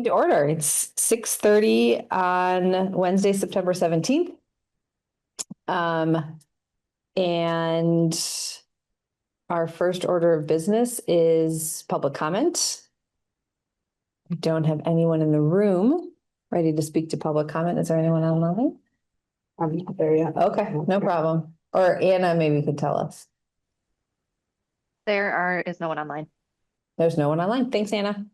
To order. It's 6:30 on Wednesday, September 17th. And our first order of business is public comment. We don't have anyone in the room ready to speak to public comment. Is there anyone online? I'm not there yet. Okay, no problem. Or Anna maybe could tell us. Is no one online. There's no one online. Thanks, Anna.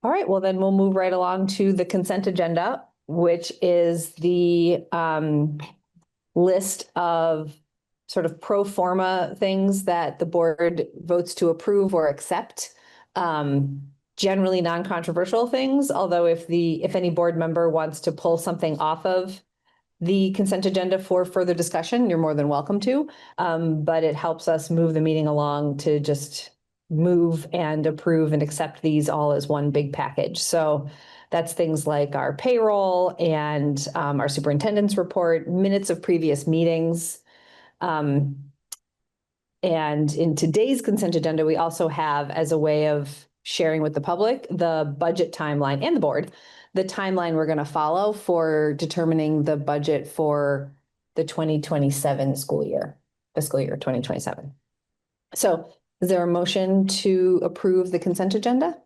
All right, well, then we'll move right along to the consent agenda, which is the list of sort of pro forma things that the board votes to approve or accept. Generally non-controversial things, although if any board member wants to pull something off of the consent agenda for further discussion, you're more than welcome to. But it helps us move the meeting along to just move and approve and accept these all as one big package. So that's things like our payroll and our superintendent's report, minutes of previous meetings. And in today's consent agenda, we also have, as a way of sharing with the public, the budget timeline and the board, the timeline we're going to follow for determining the budget for the 2027 school year, fiscal year 2027. So is there a motion to approve the consent agenda?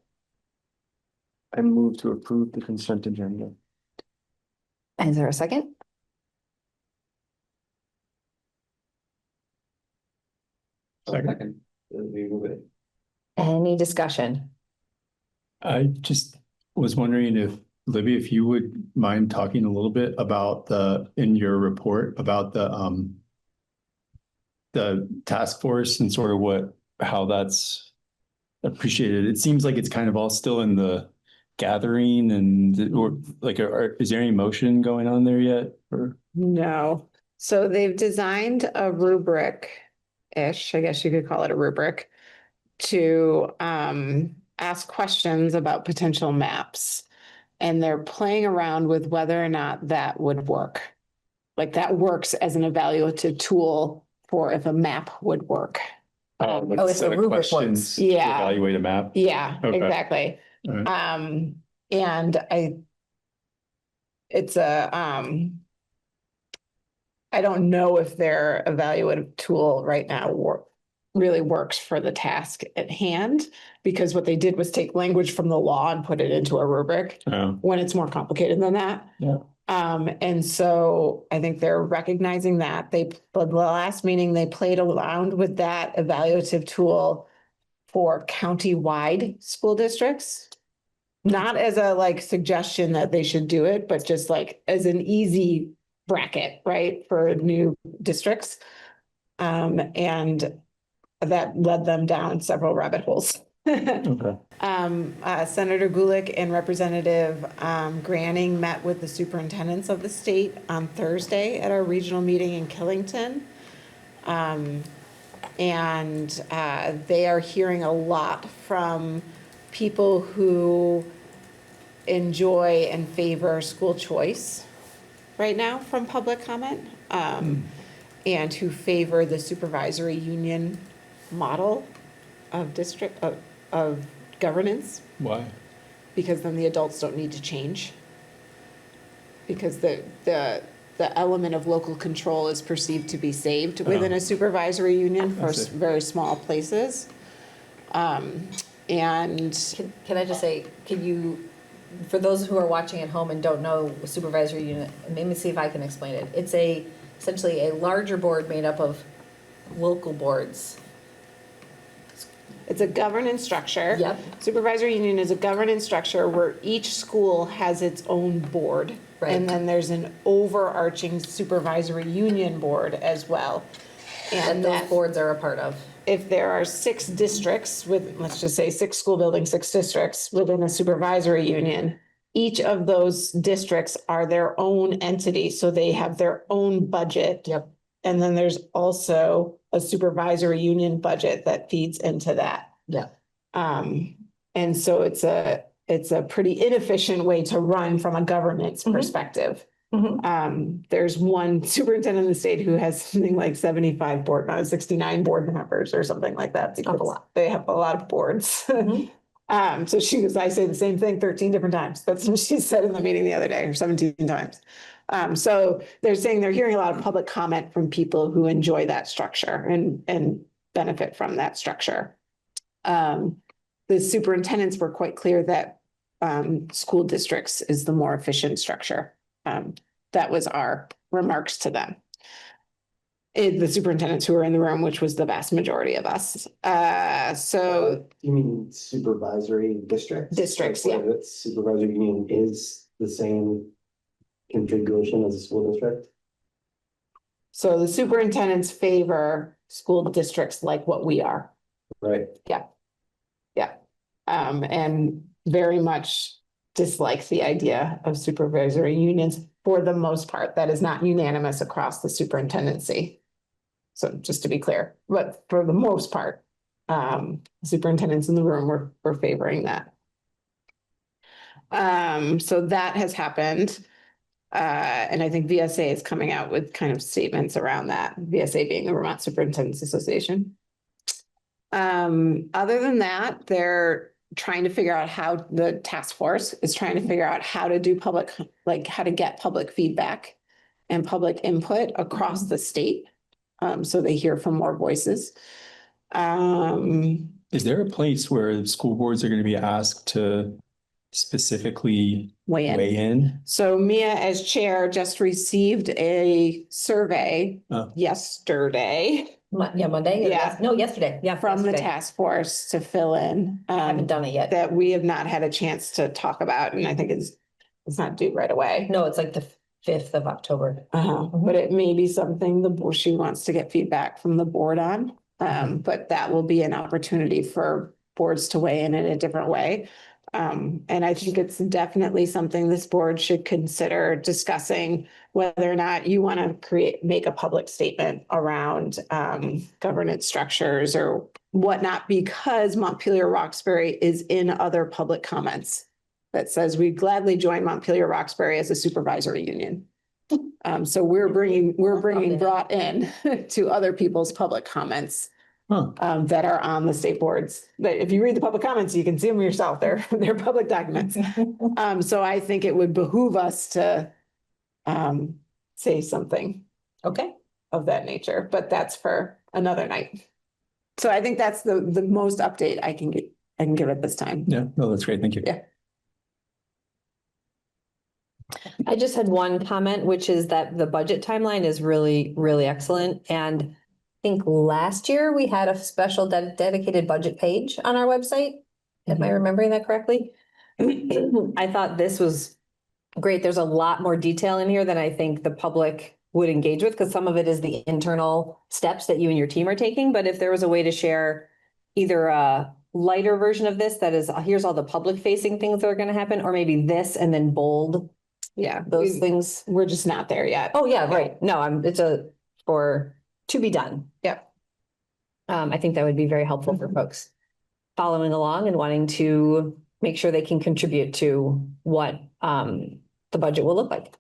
I move to approve the consent agenda. Is there a second? Second. Any discussion? I just was wondering if, Libby, if you would mind talking a little bit about in your report about the task force and sort of how that's appreciated. It seems like it's kind of all still in the gathering is there any motion going on there yet? Or? No. So they've designed a rubric-ish, I guess you could call it a rubric, to ask questions about potential maps. And they're playing around with whether or not that would work. Like that works as an evaluative tool for if a map would work. It's a rubric works. Yeah. Evaluate a map. Yeah, Okay. exactly. Right. And I don't know if their evaluative tool right now really works for the task at hand, because what they did was take language from the law and put it into a rubric when it's more complicated than that. Yeah. And so I think they're recognizing that the last meeting they played around with that evaluative tool for county-wide school districts, not as a suggestion that they should do it, but just as an easy bracket, right, for new districts. And that led them down several rabbit holes. Okay. Senator Gulick and Representative Granning met with the superintendents of the state on Thursday at our regional meeting in Killington. And they are hearing a lot from people who enjoy and favor school choice right now from public comment, and who favor the supervisory union model of of governance. Why? Because then the adults don't need to change. Because the element of local control is perceived to be saved within a supervisory union for very small places. And Can I just say, for those who are watching at home and don't know supervisory unit, let me see if I can explain it. It's essentially a larger board made up of local boards. it's a governance structure. Yep. Supervisory union is a governance structure where each school has its own board. Right. And then there's an overarching supervisory union board as well. And those boards are a part of. If there are 6 districts with, let's just say 6 school buildings, 6 districts within a supervisory union, each of those districts are their own entity. So they have their own budget. Yep. And then there's also a supervisory union budget that feeds into that. Yeah. And so it's a pretty inefficient way to run from a governance perspective. Mm-hmm. There's one superintendent in the state who has something like 69 board members or something like that. That's a lot. They have a lot of boards. Mm-hmm. So I say the same thing 13 different times. That's what she said in the meeting the other day, or 17 times. So they're saying they're hearing a lot of public comment from people who enjoy that structure and benefit from that structure. The superintendents were quite clear that school districts is the more efficient structure. That was our remarks to them. The superintendents who were in the room, which was the vast majority of us. So You mean supervisory districts? Districts, Like yeah. where the supervisory union is the same configuration as a school district? So the superintendents favor school districts like what we are. Right. Yeah. And very much dislike the idea of supervisory unions for the most part. That is not unanimous across the superintendency. So just to be clear, but for the most part, superintendents in the room were favoring that. So that has happened. And I think VSA is coming out with kind of statements around that, VSA being the Vermont Superintendents Association. Other than that, they're trying to figure out how the task force is trying to figure out how to do how to get public feedback and public input across the state. So they hear from more voices. Is there a place where school boards are going to be asked to specifically weigh in? So Mia, as chair, just received a survey yesterday Monday? Yeah. No, yesterday. Yeah. from the yesterday. task force to fill in. I haven't done it yet. That we have not had a chance to talk about, and I think it's not due right away. No, it's like the 5th of October. But it may be something she wants to get feedback from the board on. But that will be an opportunity for boards to weigh in a different way. And I think it's definitely something this board should consider discussing, whether or not you want to make a public statement around governance structures or whatnot, because Montpelier-Roxbury is in other public comments that says we gladly join Montpelier-Roxbury as a supervisory union. So we're brought in to other people's public comments that are on the state boards. But if you read the public comments, you can see them yourself. They're public documents. So I think it would behoove us to say something of that nature, but that's for another night. So I think that's the most update I can give at this time. Yeah, no, that's great. Thank you. Yeah. I just had one comment, which is that the budget timeline is really, really excellent. And I think last year we had a special dedicated budget page on our website. Am I remembering that correctly? I thought this was great. There's a lot more detail in here than I think the public would engage with, because some of it is the internal steps that you and your team are taking. But if there was a way to share either a lighter version of this, that is, here's all the public facing things that are going to happen, or maybe this and then bold. Yeah, Those things. we're just not there yet. Oh, yeah, right. No, it's to be done. Yep. I think that would be very helpful for folks following along and wanting to make sure they can contribute to what the budget will look like.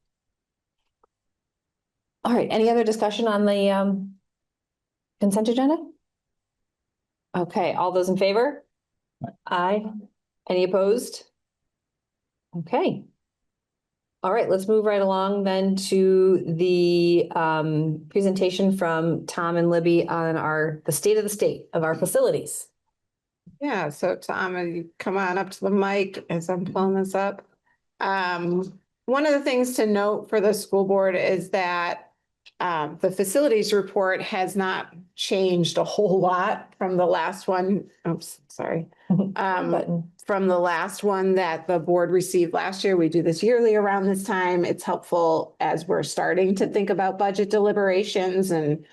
All right, any other discussion on the consent agenda? Okay, all those in favor? Aye. Any opposed? Okay. All right, let's move right along then to the presentation from Tom and Libby on the state of the state of our facilities. Yeah, so Tom, you come on up to the mic as I'm pulling this up. One of the things to note for the school board is that the facilities report has not changed a whole lot from the last one. Oops, sorry. From the last one that the board received last year. We do this yearly around this time. It's helpful as we're starting to think about budget deliberations and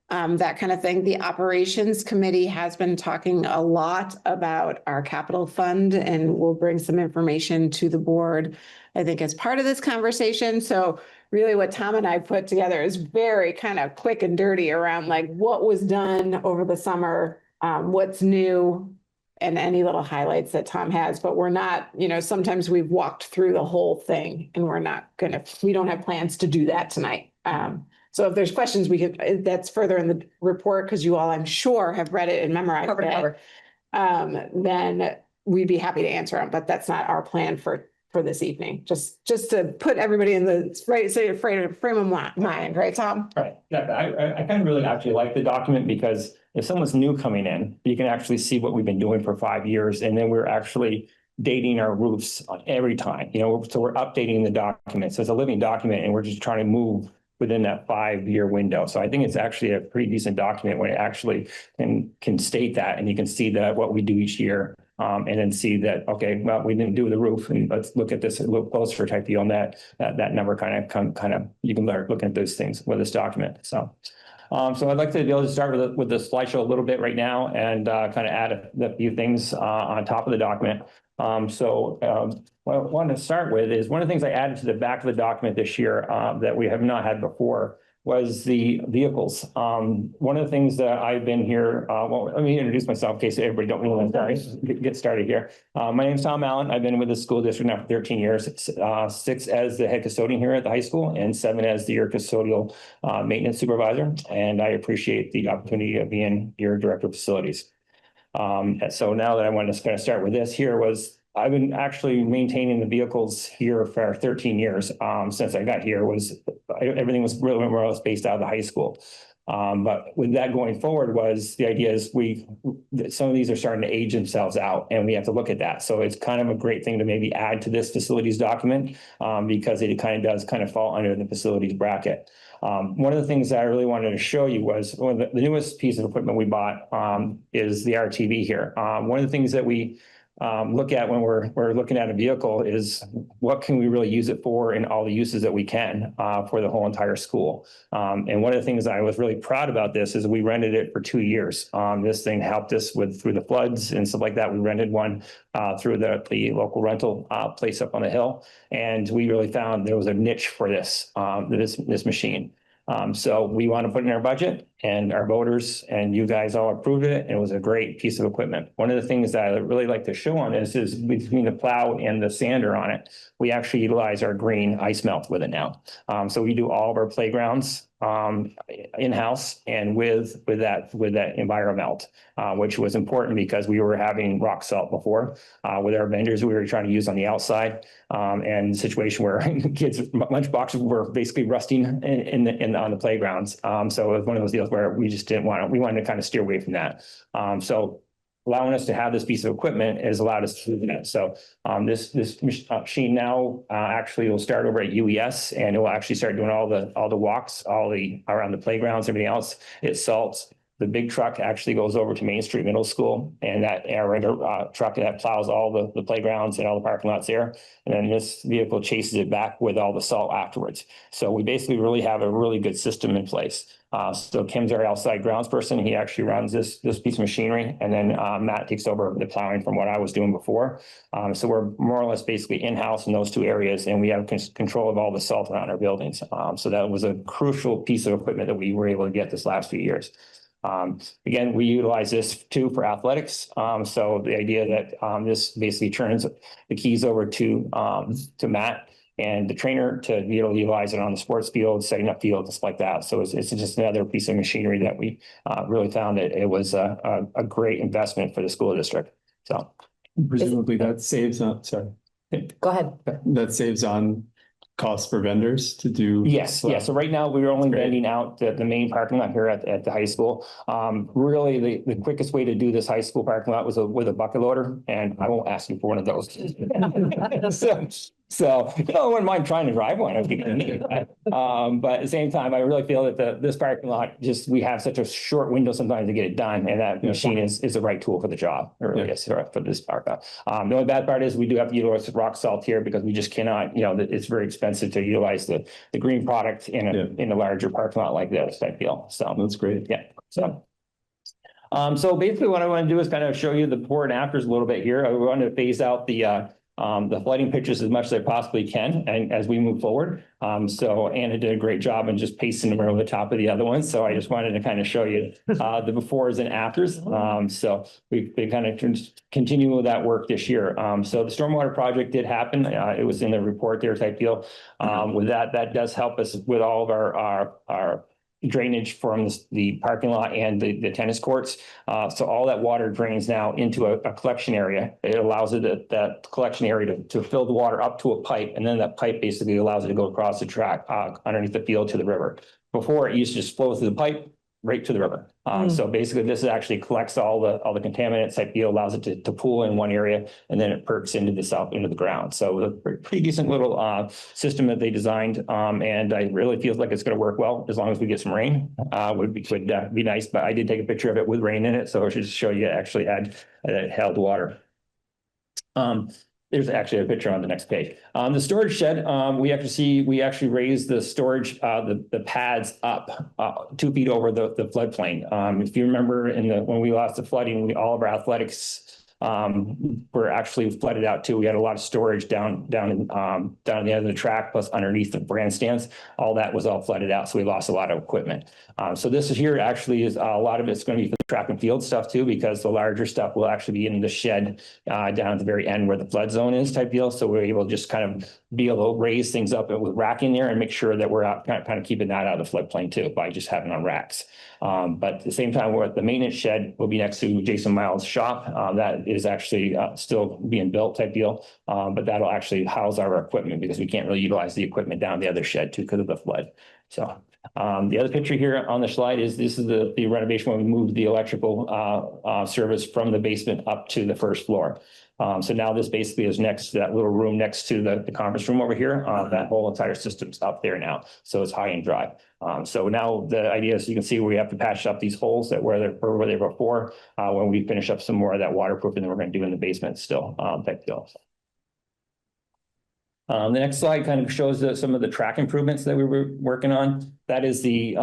that kind of thing. The operations committee has been talking a lot about our capital fund, and we'll bring some information to the board, I think, as part of this conversation. So really what Tom and I put together is very kind of quick and dirty around like what was done over the summer, what's new, and any little highlights that Tom has. But we're not, sometimes we've walked through the whole thing and we don't have plans to do that tonight. So if there's questions, that's further in the report, because you all, I'm sure, have read it and memorized it. Then we'd be happy to answer them, but that's not our plan for this evening. Just to put everybody in the right, say, frame of mind, right, Tom? Right, yeah, I kind of really actually like the document because if someone's new coming in, you can actually see what we've been doing for 5 years, and then we're actually dating our roofs every time, so we're updating the document. So it's a living document, and we're just trying to move within that 5-year window. So I think it's actually a pretty decent document when it actually can state that, and you can see that what we do each year. And then see that, okay, well, we didn't do the roof, and let's look at this a little closer type deal on that number kind of, you can learn looking at those things with this document. So I'd like to be able to start with the slideshow a little bit right now and kind of add a few things on top of the document. What I want to start with is one of the things I added to the back of the document this year that we have not had before was the vehicles. One of the things that I've been here, well, let me introduce myself in case everybody don't know get started here. My name is Tom Allen. I've been with the school district now for 13 years, 6 as the head custodian here at the high school and 7 as the your custodial maintenance supervisor. And I appreciate the opportunity of being your director of facilities. So now that I wanted to kind of start with this here was I've been actually maintaining the vehicles here for 13 years. Since I got here everything was really more or less based out of the high school. But with that going forward was the idea is some of these are starting to age themselves out and we have to look at that. So it's kind of a great thing to maybe add to this facilities document because it kind of does fall under the facilities bracket. One of the things that I really wanted to show you was one of the newest piece of equipment we bought is the RTV here. One of the things that we look at when we're looking at a vehicle is what can we really use it for and all the uses that we can for the whole entire school. And one of the things I was really proud about this is we rented it for 2 years. This thing helped us through the floods and stuff like that. We rented one through the local rental place up on the hill. And we really found there was a niche for this machine. So we want to put in our budget and our voters and you guys all approved it. And it was a great piece of equipment. One of the things that I really like to show on this is between the plow and the sander on it, we actually utilize our green ice melt with it now. So we do all of our playgrounds in-house and with that EnviroMelt, which was important because we were having rock salt before with our vendors we were trying to use on the outside and situation where kids lunch boxes were basically rusting on the playgrounds. So it was one of those deals where we just we wanted to kind of steer away from that. So allowing us to have this piece of equipment has allowed us to do that. So this machine now actually will start over at UES and it will actually start doing all the walks, around the playgrounds, everything else. It salts. The big truck actually goes over to Main Street Middle School and that truck that plows all the playgrounds and all the parking lots there. And then this vehicle chases it back with all the salt afterwards. So we basically really have a really good system in place. So Kim's our outside grounds person. He actually runs this piece of machinery. And then Matt takes over the plowing from what I was doing before. So we're more or less basically in-house in those 2 areas. And we have control of all the salt around our buildings. So that was a crucial piece of equipment that we were able to get this last few years. Again, we utilize this too for athletics. So the idea that this basically turns the keys over to Matt and the trainer to be able to utilize it on the sports field, setting up fields, stuff like that. So it's just another piece of machinery that we really found that it was a great investment for the school district. So presumably that saves on, sorry. Go ahead. That saves on costs for vendors to do. Yes. So right now we're only vending out the main parking lot here at the high school. Really the quickest way to do this high school parking lot was with a bucket loader, and I won't ask you for one of those. So I wouldn't mind trying to drive one. But at the same time, I really feel that this parking lot we have such a short window sometimes to get it done, and that machine is the right tool for the job. It really is for this parking lot. The only bad part is we do have to utilize rock salt here because we just cannot. It's very expensive to utilize the green product in a larger parking lot like this type deal. So That's great. yeah. So basically what I want to do is kind of show you the before and afters a little bit here. I want to phase out the flooding pictures as much as I possibly can and as we move forward. So Anna did a great job in just pasting them over the top of the other ones. So I just wanted to kind of show you the befores and afters. So we kind of continue with that work this year. So the stormwater project did happen. It was in the report there type deal. With that does help us with all of our drainage from the parking lot and the tennis courts. So all that water drains now into a collection area. It allows that collection area to fill the water up to a pipe, and then that pipe basically allows it to go across the track underneath the field to the river. Before, it used to just flow through the pipe right to the river. So basically, this actually collects all the contaminants. Type deal allows it to pool in one area, and then it perks into the ground. So a pretty decent little system that they designed, and I really feel like it's going to work well as long as we get some rain. Would be nice, but I did take a picture of it with rain in it, so I should show you it actually had held water. There's actually a picture on the next page. The storage shed, we actually raised the storage, the pads up 2 feet over the floodplain. If you remember when we lost the flooding, all of our athletics were actually flooded out too. We had a lot of storage down at the end of the track, plus underneath the grandstands. All that was all flooded out, so we lost a lot of equipment. So this is here actually is a lot of it's going to be for the track and field stuff too, because the larger stuff will actually be in the shed down at the very end where the flood zone is type deal. So we're able to just kind of be able to raise things up with racking there and make sure that we're out, kind of keeping that out of the floodplain too by just having on racks. But at the same time, we're at the maintenance shed will be next to Jason Miles' shop. That is actually still being built type deal. But that'll actually house our equipment because we can't really utilize the equipment down the other shed too because of the flood. So the other picture here on the slide is this is the renovation when we moved the electrical service from the basement up to the first floor. So now this basically is next to that little room next to the conference room over here. That whole entire system's up there now. So it's high and dry. So now the idea is you can see we have to patch up these holes that were there before when we finish up some more of that waterproofing that we're going to do in the basement still. Type deal. The next slide kind of shows some of the track improvements that we were working on. That is the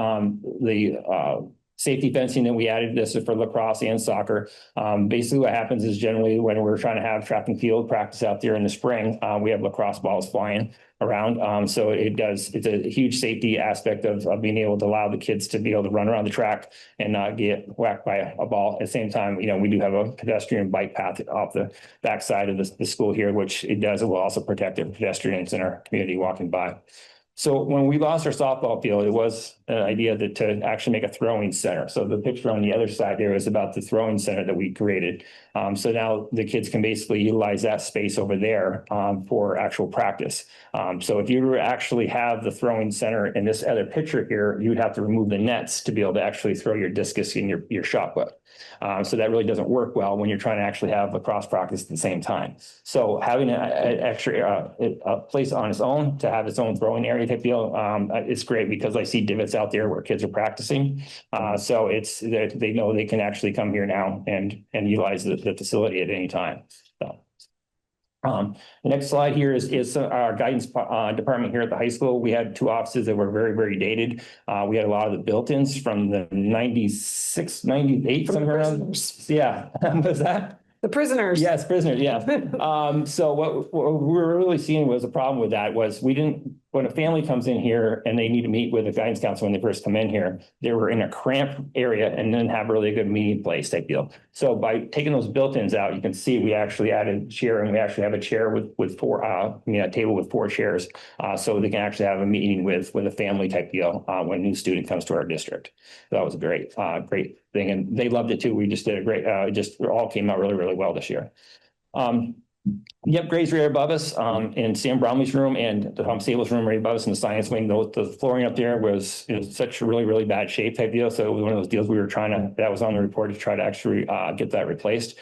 safety fencing that we added. This is for lacrosse and soccer. Basically what happens is generally when we're trying to have track and field practice out there in the spring, we have lacrosse balls flying around. So it's a huge safety aspect of being able to allow the kids to be able to run around the track and not get whacked by a ball. At the same time, we do have a pedestrian bike path off the backside of the school here, which it will also protect the pedestrians in our community walking by. So when we lost our softball field, it was an idea to actually make a throwing center. So the picture on the other side there is about the throwing center that we created. So now the kids can basically utilize that space over there for actual practice. So if you were to actually have the throwing center in this other picture here, you would have to remove the nets to be able to actually throw your discus in your shot put. So that really doesn't work well when you're trying to actually have lacrosse practice at the same time. So having an extra a place on its own to have its own throwing area type deal, it's great because I see divots out there where kids are practicing. So they know they can actually come here now and utilize the facility at any time. So. The next slide here is our guidance department here at the high school. We had 2 offices that were very, very dated. We had a lot of the built-ins from the 96, 98, somewhere around. Yeah, was that? The prisoners. Yes, prisoners, yeah. So what we were really seeing was a problem with that was when a family comes in here and they need to meet with a guidance counselor when they first come in here, they were in a cramped area and didn't have really a good meeting place type deal. So by taking those built-ins out, you can see we actually added chair, and we actually have a chair with 4, a table with 4 chairs. So they can actually have a meeting with a family type deal when a new student comes to our district. So that was a great thing. And they loved it too. We just did a great, it all came out really, really well this year. The upgrades right above us in Sam Bromley's room and the Tom Sable's room right above us in the science wing. The flooring up there was in such a really, really bad shape type deal. So it was one of those deals we were that was on the report to try to actually get that replaced.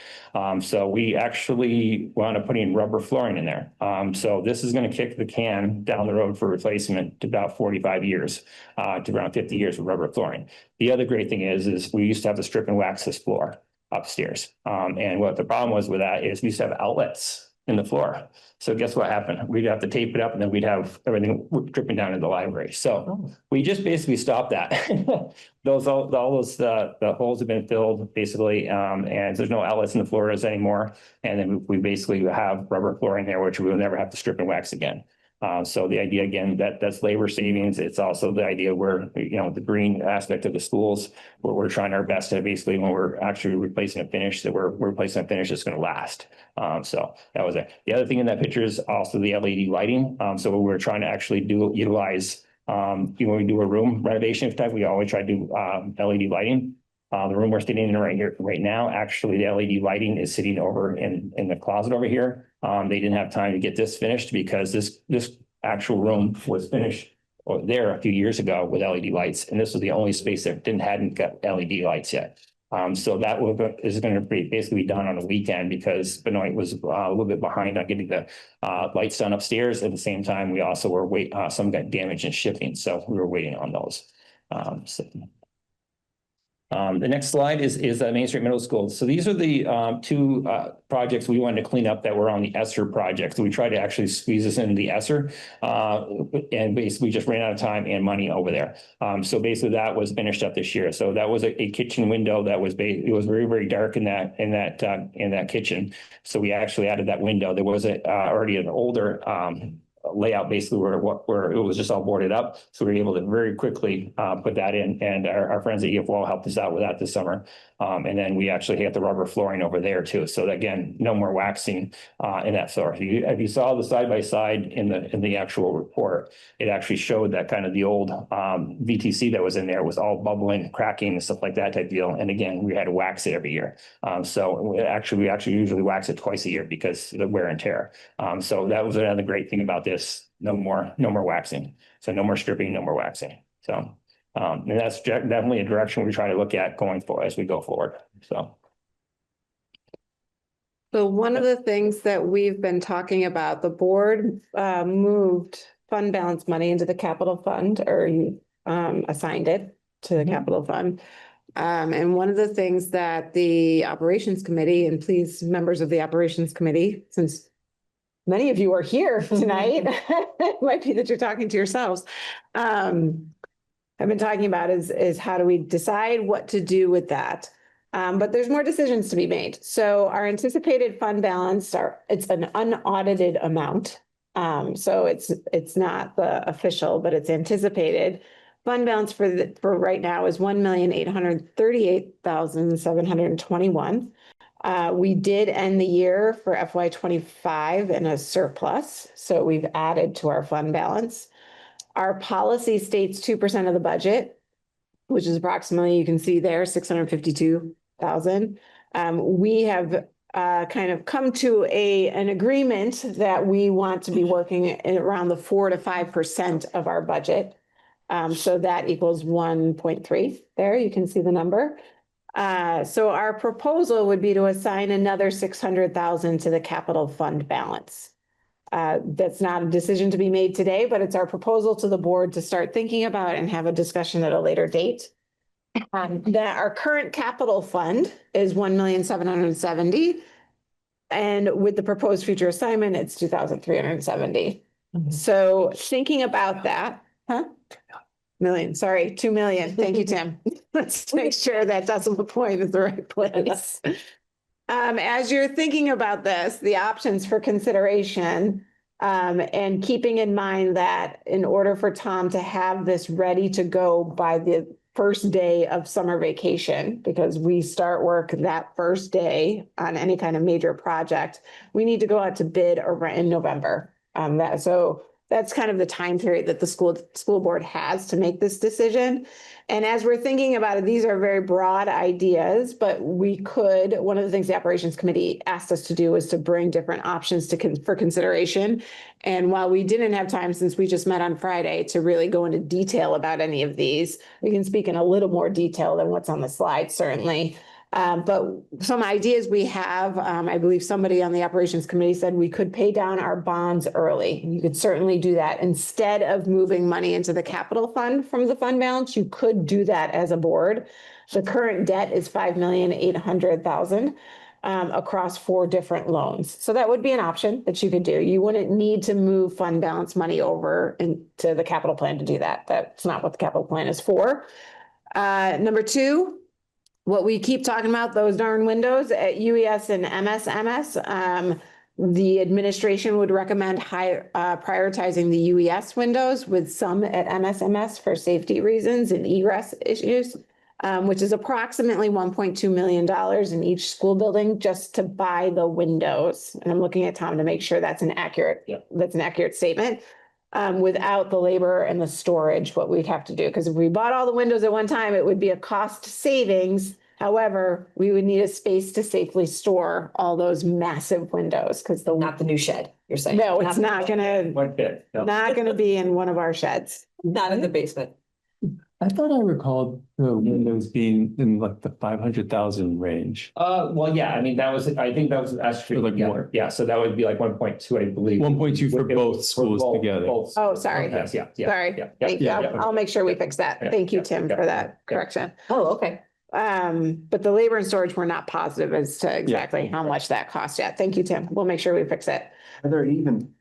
So we actually wound up putting rubber flooring in there. So this is going to kick the can down the road for replacement to about 45 years, to around 50 years with rubber flooring. The other great thing is we used to have to strip and wax this floor upstairs. And what the problem was with that is we used to have outlets in the floor. So guess what happened? We'd have to tape it up and then we'd have everything dripping down in the library. So we just basically stopped that. all those the holes have been filled basically, and there's no outlets in the floors anymore. And then we basically have rubber flooring there, which we will never have to strip and wax again. So the idea, again, that's labor savings. It's also the idea where, the green aspect of the schools, where we're trying our best to basically, when we're actually replacing a finish, that we're replacing a finish that's going to last. So that was it. The other thing in that picture is also the LED lighting. So we're trying to actually utilize When we do a room renovation type, we always try to do LED lighting. The room we're sitting in right now, actually, the LED lighting is sitting over in the closet over here. They didn't have time to get this finished because this actual room was finished there a few years ago with LED lights, and this was the only space that hadn't got LED lights yet. So that is going to basically be done on a weekend because Benoit was a little bit behind on getting the lights done upstairs. At the same time, we also were some got damaged in shipping, so we were waiting on those. The next slide is Main Street Middle School. So these are the two projects we wanted to clean up that were on the ESSER project. So we tried to actually squeeze this into the ESSER and basically just ran out of time and money over there. So basically that was finished up this year. So that was a kitchen window that was it was very, very dark in that kitchen. So we actually added that window. There was already an older layout basically where it was just all boarded up. So we were able to very quickly put that in, and our friends at EF helped us out with that this summer. And then we actually had the rubber flooring over there too. So again, no more waxing in that floor. If you saw the side by side in the actual report, it actually showed that kind of the old VTC that was in there was all bubbling, cracking, and stuff like that type deal. And again, we had to wax it every year. So we actually usually wax it twice a year because of the wear and tear. So that was another great thing about this. No more waxing. So no more stripping, no more waxing. So and that's definitely a direction we try to look at going forward as we go forward. So one of the things that we've been talking about, the board moved fund balance money into the capital fund, or you assigned it to the capital fund. And one of the things that the operations committee, and please, members of the operations committee, since many of you are here tonight, it might be that you're talking to yourselves. I've been talking about is how do we decide what to do with that? But there's more decisions to be made. So our anticipated fund balance it's an unaudited amount. So it's not the official, but it's anticipated. Fund balance for right now is $1,838,721. We did end the year for FY25 in a surplus, so we've added to our fund balance. Our policy states 2% of the budget, which is approximately, you can see there, 652,000. We have kind of come to an agreement that we want to be working around the 4 to 5% of our budget. So that equals 1.3 there, you can see the number. So our proposal would be to assign another 600,000 to the capital fund balance. That's not a decision to be made today, but it's our proposal to the board to start thinking about and have a discussion at a later date. That our current capital fund is 1,770,000, and with the proposed future assignment, it's 2,370. So thinking about that, million, sorry, 2 million. Thank you, Tim. Let's make sure that decimal point is the right place. As you're thinking about this, the options for consideration, and keeping in mind that in order for Tom to have this ready to go by the first day of summer vacation, because we start work that first day on any kind of major project, we need to go out to bid in November. So that's kind of the time period that the school board has to make this decision. And as we're thinking about it, these are very broad ideas, but one of the things the operations committee asked us to do was to bring different options for consideration. And while we didn't have time, since we just met on Friday, to really go into detail about any of these, we can speak in a little more detail than what's on the slide, certainly. But some ideas we have, I believe somebody on the operations committee said we could pay down our bonds early. You could certainly do that. Instead of moving money into the capital fund from the fund balance, you could do that as a board. The current debt is $5,800,000 across 4 different loans. So that would be an option that you could do. You wouldn't need to move fund balance money over into the capital plan to do that. That's not what the capital plan is for. Number 2, what we keep talking about, those darn windows at UES and MSMS, the administration would recommend prioritizing the UES windows with some at MSMS for safety reasons and egress issues, which is approximately $1.2 million in each school building just to buy the windows. And I'm looking at Tom to make sure that's an accurate statement. without the labor and the storage, what we'd have to do. Because if we bought all the windows at one time, it would be a cost savings. However, we would need a space to safely store all those massive windows because Not the new shed, you're saying? no, it's not gonna, One bit. No. not gonna be in one of our sheds. Not in the basement. I thought I recalled the windows being in like the 500,000 range. Well, yeah, I mean, I think that was actually Like together. more. Yeah, so that would be like 1.2, I believe. 1.2 for With- both for schools both- together. both Oh, schools. sorry. Yes, yeah, yeah. Sorry. yeah, Thank you. yeah, yeah. I'll make sure we fix that. Yeah, Thank you, yeah, Tim, yeah, for that yeah. correction. Oh, okay. But the labor and storage, we're not positive as to exactly how much that costs yet. Thank you, Tim. We'll make sure we fix it. Are there even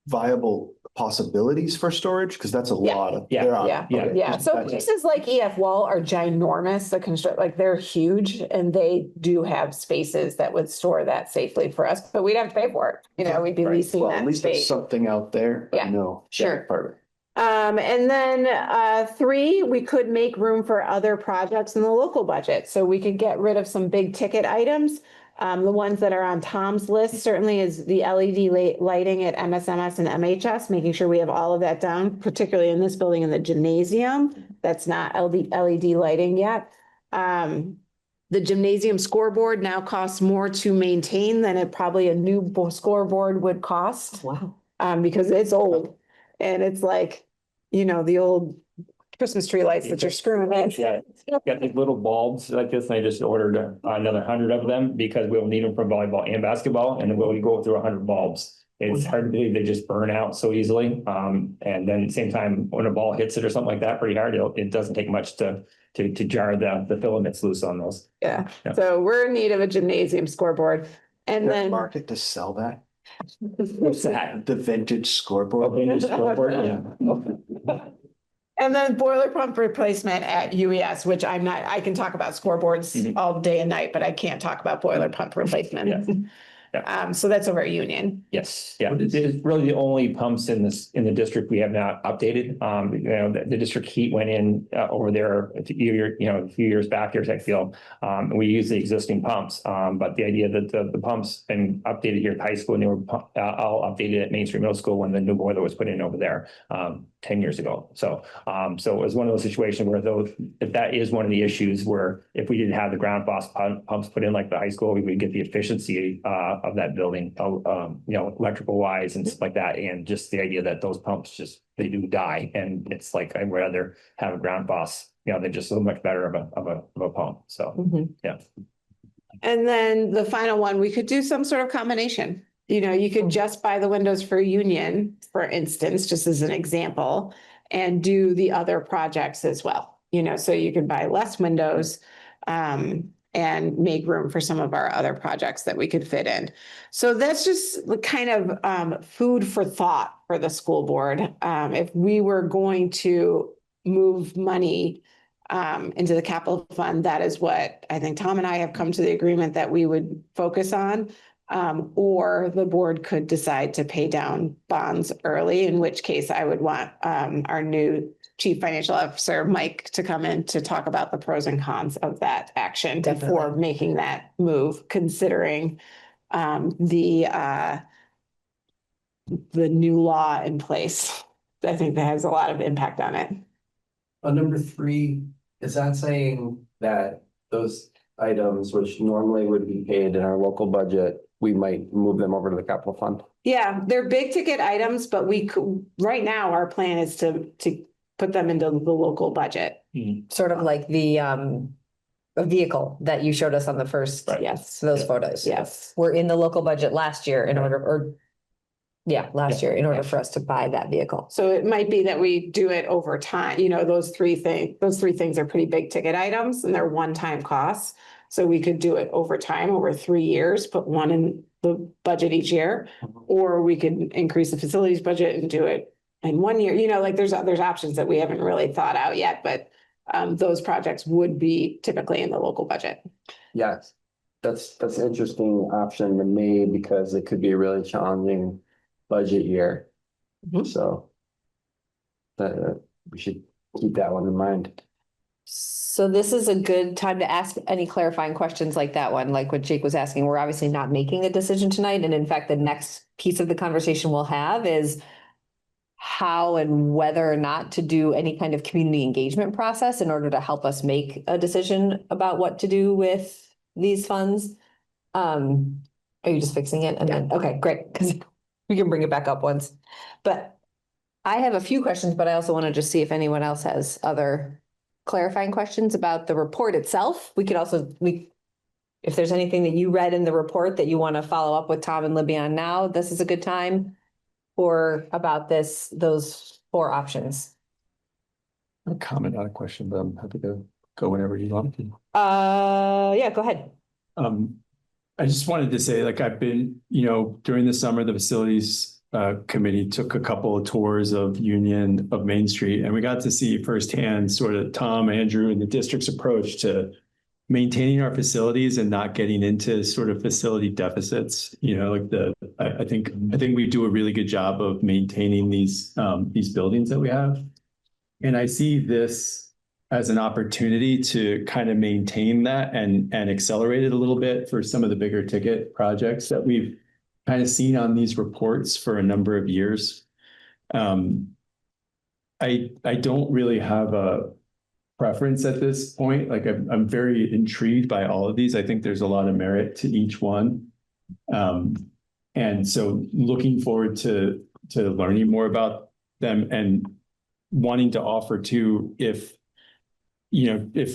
viable possibilities for storage? Because that's a Yeah. lot of. Yeah. there are. Yeah. Okay. Yeah, so Gotcha. places like EF Wall are ginormous, the construct, like they're huge and they do have spaces that would store that safely for us, but we'd have to pay for it. You know, we'd be Right. leasing Well, at that least there's space. something out there. Yeah. No. Sure. Perfect. And then 3, we could make room for other projects in the local budget. So we could get rid of some big ticket items. The ones that are on Tom's list certainly is the LED lighting at MSMS and MHS, making sure we have all of that down, particularly in this building in the gymnasium. That's not LED lighting yet. The gymnasium scoreboard now costs more to maintain than it probably a new scoreboard would cost, Wow. because it's old. And it's like, you know, the old Christmas tree lights that you're screwing in. Yeah, got these little bulbs like this, and I just ordered another 100 of them because we'll need them for volleyball and basketball, and we'll go through 100 bulbs. It's hard to believe they just burn out so easily. And then at the same time, when a ball hits it or something like that pretty hard, it doesn't take much to jar the filaments loose on those. Yeah, Yeah. so we're in need of a gymnasium scoreboard. And There's then. market to sell that, What's that? the vintage scoreboard. Okay, new scoreboard, yeah. And then boiler pump replacement at UES, which I can talk about scoreboards Mhm. all day and night, but I can't talk about boiler pump replacement. So that's over at Union. Yes, yeah, it's really the only pumps in the district we have not updated. You know, the district heat went in over there a few years back, years I feel. We use the existing pumps, but the idea that the pumps been updated here at high school and they were all updated at Main Street Middle School when the new boiler was put in over there 10 years ago. So it was one of those situations where if that is one of the issues where if we didn't have the ground boss pumps put in like the high school, we would get the efficiency of that building, electrical wise and stuff like that. And just the idea that those pumps they do die. And it's like, I'd rather have a ground boss, they're just so much better of a pump. So, yeah. And then the final one, we could do some sort of combination. You could just buy the windows for Union, for instance, just as an example, and do the other projects as well. So you could buy less windows, and make room for some of our other projects that we could fit in. So that's just kind of food for thought for the school board. If we were going to move money into the capital fund, that is what I think Tom and I have come to the agreement that we would focus on. Or the board could decide to pay down bonds early, in which case I would want our new Chief Financial Officer, Mike, to come in to talk about the pros and cons of that action before Definitely. making that move, considering the new law in place. I think that has a lot of impact on it. On number 3, is that saying that those items which normally would be paid in our local budget, we might move them over to the capital fund? Yeah, they're big ticket items, but right now, our plan is to put them into the local budget. Sort of like the a vehicle that you showed us on the first, Right. Yes, those photos. yes. We're in the local budget last year in order for us to buy that vehicle. So it might be that we do it over time, those three things are pretty big ticket items and they're one-time costs. So we could do it over time, over 3 years, put one in the budget each year, or we could increase the facilities budget and do it in 1 year, there's options that we haven't really thought out yet, but those projects would be typically in the local budget. Yes, that's an interesting option to me because it could be a really challenging budget year. Mhm. So we should keep that one in mind. So this is a good time to ask any clarifying questions like that one, like what Jake was asking. We're obviously not making a decision tonight. And in fact, the next piece of the conversation we'll have is how and whether or not to do any kind of community engagement process in order to help us make a decision about what to do with these funds. Are you just fixing it? And then, okay, great, because we can bring it back up once. But I have a few questions, but I also want to just see if anyone else has other clarifying questions about the report itself. We could also, if there's anything that you read in the report that you want to follow up with Tom and Libby on now, this is a good time. Or about those 4 options. A comment, not a question, but I'm happy to go whenever you want to. Yeah, go ahead. I just wanted to say, like, I've been, during the summer, the facilities committee took a couple of tours of Union, of Main Street, and we got to see firsthand sort of Tom, Andrew, and the district's approach to maintaining our facilities and not getting into sort of facility deficits. I think we do a really good job of maintaining these buildings that we have. And I see this as an opportunity to kind of maintain that and accelerate it a little bit for some of the bigger ticket projects that we've kind of seen on these reports for a number of years. I don't really have a preference at this point. Like, I'm very intrigued by all of these. I think there's a lot of merit to each one. And so looking forward to learning more about them and wanting to offer too, if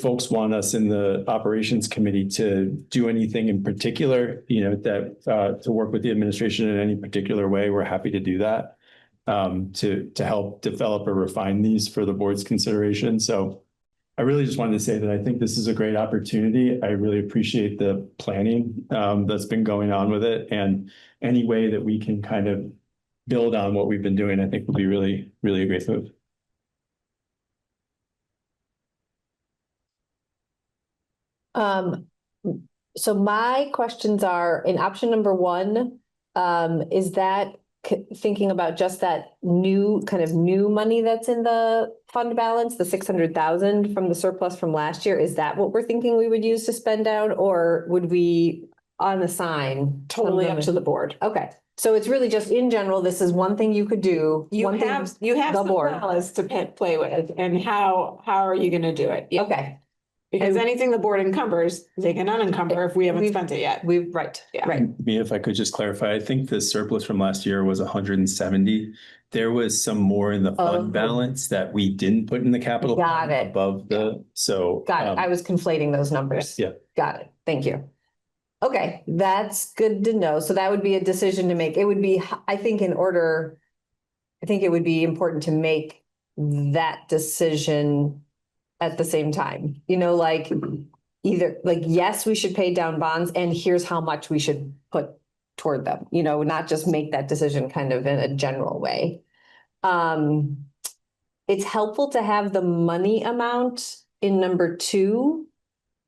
folks want us in the operations committee to do anything in particular, that to work with the administration in any particular way, we're happy to do that, to help develop or refine these for the board's consideration. So I really just wanted to say that I think this is a great opportunity. I really appreciate the planning that's been going on with it, and any way that we can kind of build on what we've been doing, I think would be really, really a great move. So my questions are in option number 1, is that thinking about just that new money that's in the fund balance, the 600,000 from the surplus from last year, is that what we're thinking we would use to spend down, or would we unassign? Totally up to the board. Okay, so it's really just in general, this is one thing you could do. You one thing have the some board. balance to play with, and how are you going to do it? Okay, Because And- anything the board encumbers, they can unencumber if we haven't We've- spent it yet. right, Yeah. right. Me, if I could just clarify, I think the surplus from last year was 170. There was some more in the fund balance that we didn't put in the capital Got fund it. above so. Got it. I was conflating those numbers. Yeah. Got it. Thank you. Okay, that's good to know. So that would be a decision to make. It would be, I think it would be important to make that decision at the same time, like either yes, we should pay down bonds, and here's how much we should put toward them, not just make that decision kind of in a general way. It's helpful to have the money amount in number 2.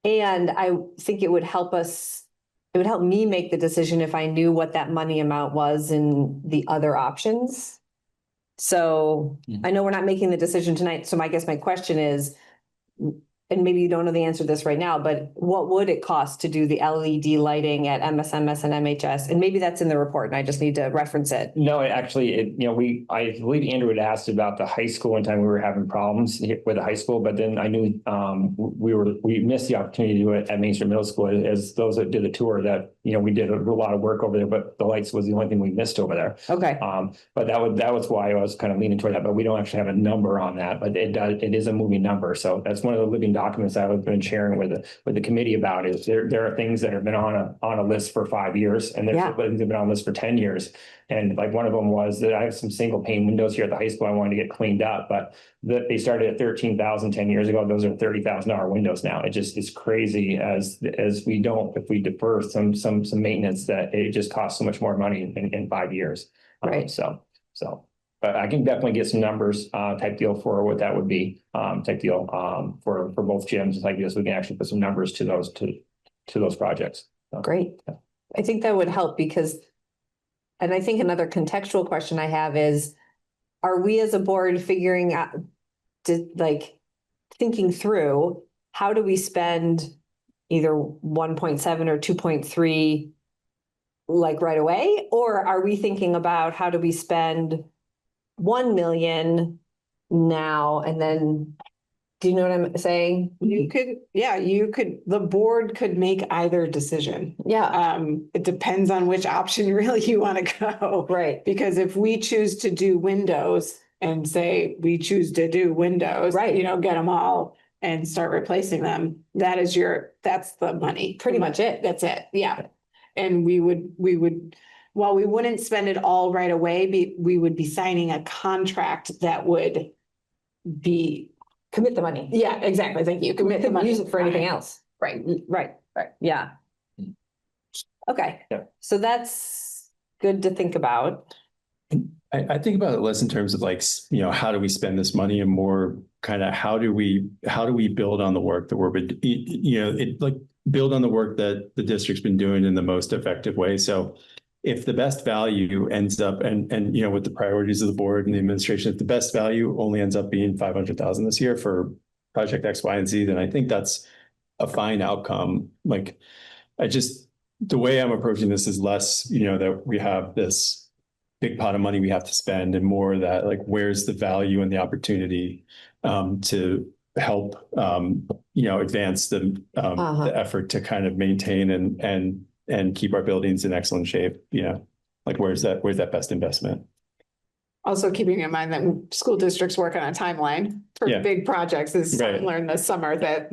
And I think it would help me make the decision if I knew what that money amount was in the other options. So I know we're not making the decision tonight. So I guess my question is, and maybe you don't know the answer to this right now, but what would it cost to do the LED lighting at MSMS and MHS? And maybe that's in the report and I just need to reference it. No, actually, I believe Andrew had asked about the high school one time we were having problems with the high school, but then I knew we missed the opportunity to do it at Main Street Middle School as those that did the tour that, we did a lot of work over there, but the lights was the only thing we missed over there. Okay. But that was why I was kind of leaning toward that, but we don't actually have a number on that, but it is a moving number. So that's one of the living documents I've been sharing with the committee about is there are things that have been on a list for 5 years, and there's things that have been on a list for 10 years. And like one of them was that I have some single pane windows here at the high school I wanted to get cleaned up, but they started at 13,000 10 years ago. Those are $30,000 windows now. It just is crazy if we defer some maintenance, that it just costs so much more money in 5 years. Right. But I can definitely get some numbers type deal for what that would be type deal for both gyms like this. We can actually put some numbers to those projects. So, Great. yeah. I think that would help because, and I think another contextual question I have is, are we as a board figuring out, thinking through, how do we spend either 1.7 or 2.3 right away? Or are we thinking about how do we spend 1 million now, and then, do you know what I'm saying? You could, yeah, the board could make either decision. Yeah, It depends on which option really you want to go. right, Because if we choose to do windows and say we choose to do windows, Right. you know, get them all and start replacing them, that's the money. pretty much it. That's it, yeah. And we would, while we wouldn't spend it all right away, we would be signing a contract that would be, Commit the money. yeah, exactly, thank you. Commit the Couldn't money. use it for anything else. Right. Right, yeah. Okay, Yeah. so that's good to think about. I think about it less in terms of like, how do we spend this money, and more kind of how do we build on the work that build on the work that the district's been doing in the most effective way. So if the best value ends up, and with the priorities of the board and the administration, if the best value only ends up being 500,000 this year for project X, Y, and Z, then I think that's a fine outcome. Like, the way I'm approaching this is less, that we have this big pot of money we have to spend, and more that, like, where's the value and the opportunity to help advance the effort to kind of maintain and keep our buildings in excellent shape. Like, where's that best investment? Also keeping in mind that school districts work on a timeline for Yeah. big projects, as I Right. learned this summer, that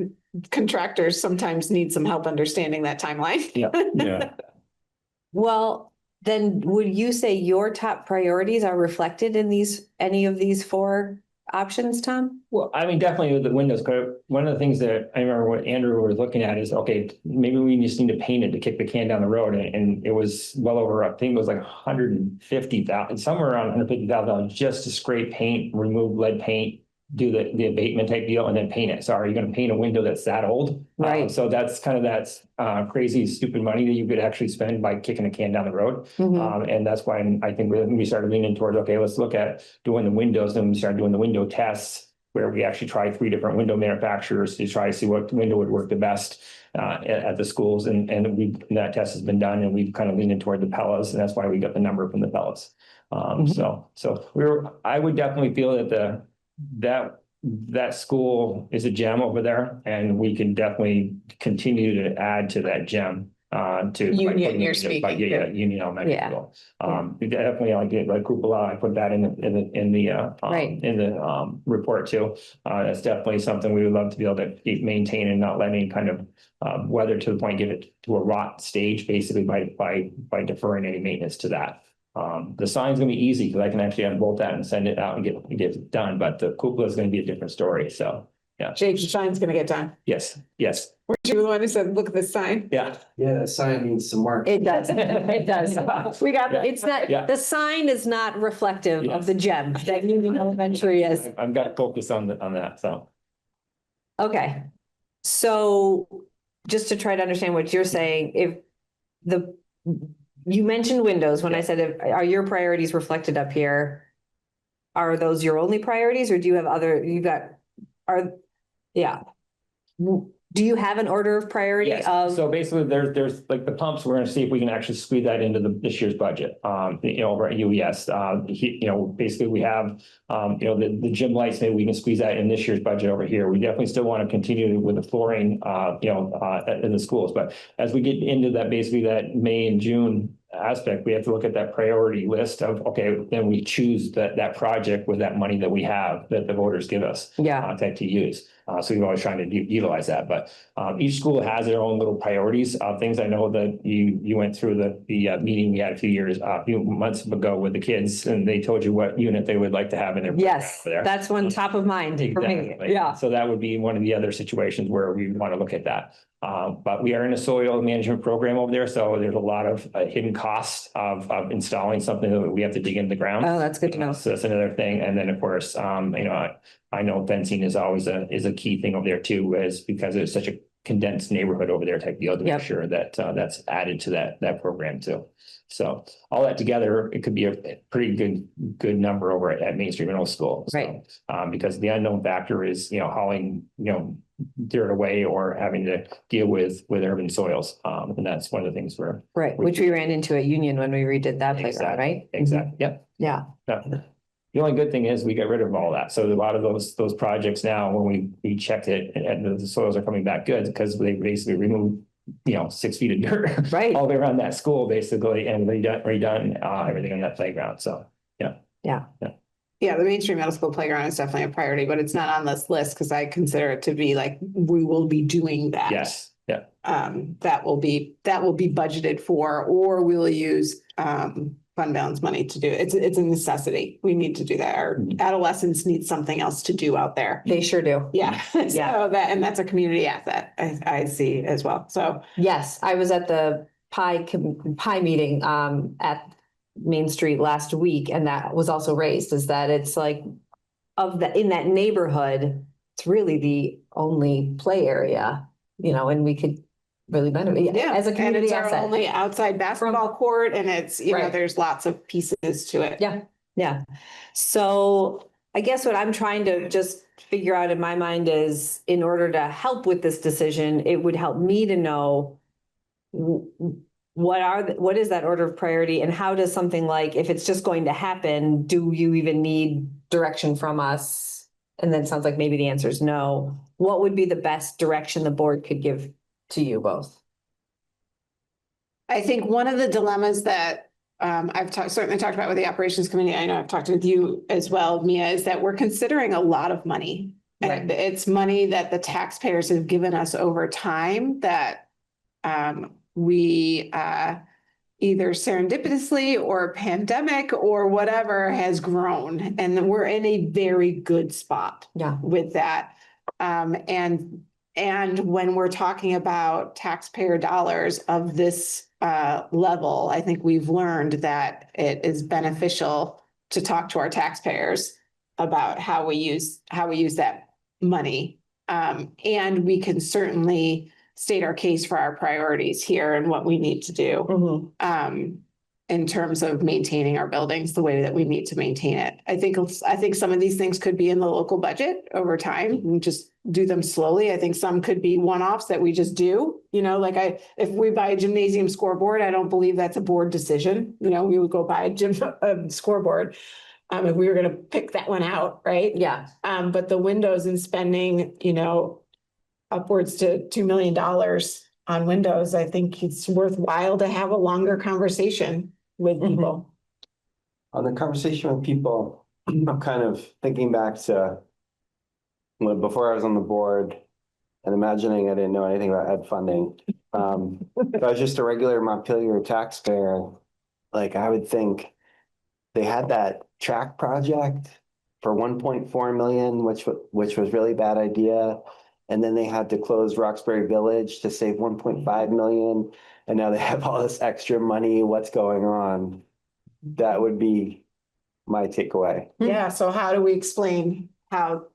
contractors sometimes need some help understanding that timeline. Yeah. Well, then would you say your top priorities are reflected in any of these 4 options, Tom? Well, I mean, definitely with the windows, but one of the things that I remember what Andrew was looking at is, okay, maybe we just need to paint it to kick the can down the road. And it was well over, I think it was like 150,000, somewhere around $150,000 just to scrape paint, remove lead paint, do the abatement type deal, and then paint it. So are you going to paint a window that's that old? Right. So that's kind of that crazy, stupid money that you could actually spend by kicking a can down the road. And that's why I think we started leaning towards, okay, let's look at doing the windows. Then we started doing the window tests, where we actually tried 3 different window manufacturers to try to see what window would work the best at the schools. And that test has been done, and we've kind of leaned toward the Pellas, and that's why we got the number from the Pellas. So I would definitely feel that that school is a gem over there, and we can definitely continue to add to that gem. Union, you're speaking. Yeah, Union Elementary Yeah. School. Definitely, like cupola, I put that in the Right. report too. That's definitely something we would love to be able to keep maintain, and not letting kind of weather to the point, get it to a rot stage, basically by deferring any maintenance to that. The sign's gonna be easy because I can actually unbolt that and send it out and get it done, but the cupola is gonna be a different story. So, yeah. Jake, the sign's gonna get done. Yes. Were you the one who said, look at this sign? Yeah. Yeah, that sign needs some work. It does, it does. We got, Yeah. it's not, Yeah. the sign is not reflective Yes. of the gem that Union Elementary is. I've got to focus on that, so. Okay, so just to try to understand what you're saying, you mentioned windows when I said, are your priorities reflected up here? Are those your only priorities, or do you have other, do you have an order of priority Yes, of? so basically there's like the pumps, we're gonna see if we can actually squeeze that into this year's budget. Over at UES, basically we have, the gym lights, maybe we can squeeze that in this year's budget over here. We definitely still want to continue with the flooring, in the schools, but as we get into that, basically that May and June aspect, we have to look at that priority list of, okay, then we choose that project with that money that we have, that the voters give us. Yeah. To use. So we're always trying to utilize that, but each school has their own little priorities. Things I know that you went through the meeting we had a few months ago with the kids, and they told you what unit they would like to have in their. Yes, there. that's one top of mind for me. Exactly. Yeah. So that would be one of the other situations where we want to look at that. But we are in a soil management program over there, so there's a lot of hidden costs of installing something that we have to dig into the ground. Oh, that's good to know. So that's another thing. And then, of course, I know fencing is always a key thing over there too, is because it's such a condensed neighborhood over there type deal, to Yep. make sure that that's added to that program too. So all that together, it could be a pretty good number over at Main Street Middle School. So, Right. Because the unknown factor is, hauling, dirt away or having to deal with urban soils. And that's one of the things where. Right, which we ran into at Union when we redid that playground, right? Exactly. Yep. Yeah. Yeah. The only good thing is we got rid of all that. So a lot of those projects now, when we checked it and the soils are coming back good because they basically removed, 6 feet of dirt. Right. All the way around that school basically and redone everything on that playground. So, yeah. Yeah. Yeah, the Main Street Middle School playground is definitely a priority, but it's not on this list because I consider it to be like, we will be doing that. Yes. Yeah. That will be budgeted for, or we will use fund balance money to do it. It's a necessity. We need to do that. Our adolescents need something else to do out there. They sure do. Yeah. Yeah. So that's a community asset, I see as well. So Yes, I was at the pie meeting at Main Street last week, and that was also raised, is that it's like in that neighborhood, it's really the only play area, and we could really benefit as a and community it's our asset. only outside basketball court, and it's, Right. there's lots of pieces to it. Yeah. So I guess what I'm trying to just figure out in my mind is, in order to help with this decision, it would help me to know what is that order of priority, and how does something like, if it's just going to happen, do you even need direction from us? And then it sounds like maybe the answer is no. What would be the best direction the board could give to you both? I think one of the dilemmas that I've certainly talked about with the operations committee, I know I've talked with you as well, Mia, is that we're considering a lot of money. And it's money that the taxpayers have given us over time that we either serendipitously or pandemic or whatever has grown. And we're in a very good spot with that. And when we're talking about taxpayer dollars of this level, I think we've learned that it is beneficial to talk to our taxpayers about how we use that money. And we can certainly state our case for our priorities here and what we need to do in terms of maintaining our buildings the way that we need to maintain it. I think some of these things could be in the local budget over time and just do them slowly. I think some could be one-offs that we just do, if we buy a gymnasium scoreboard, I don't believe that's a board decision. We would go buy a scoreboard if we were going to pick that one out, right? Yeah. But the windows and spending, upwards to $2 million on windows, I think it's worthwhile to have a longer conversation with people. On the conversation with people, I'm kind of thinking back to before I was on the board and imagining I didn't know anything about ed funding. If I was just a regular Montpelier taxpayer, I would think they had that track project for 1.4 million, which was really bad idea. And then they had to close Roxbury Village to save 1.5 million. And now they have all this extra money. What's going on? That would be my takeaway. Yeah. So how do we explain how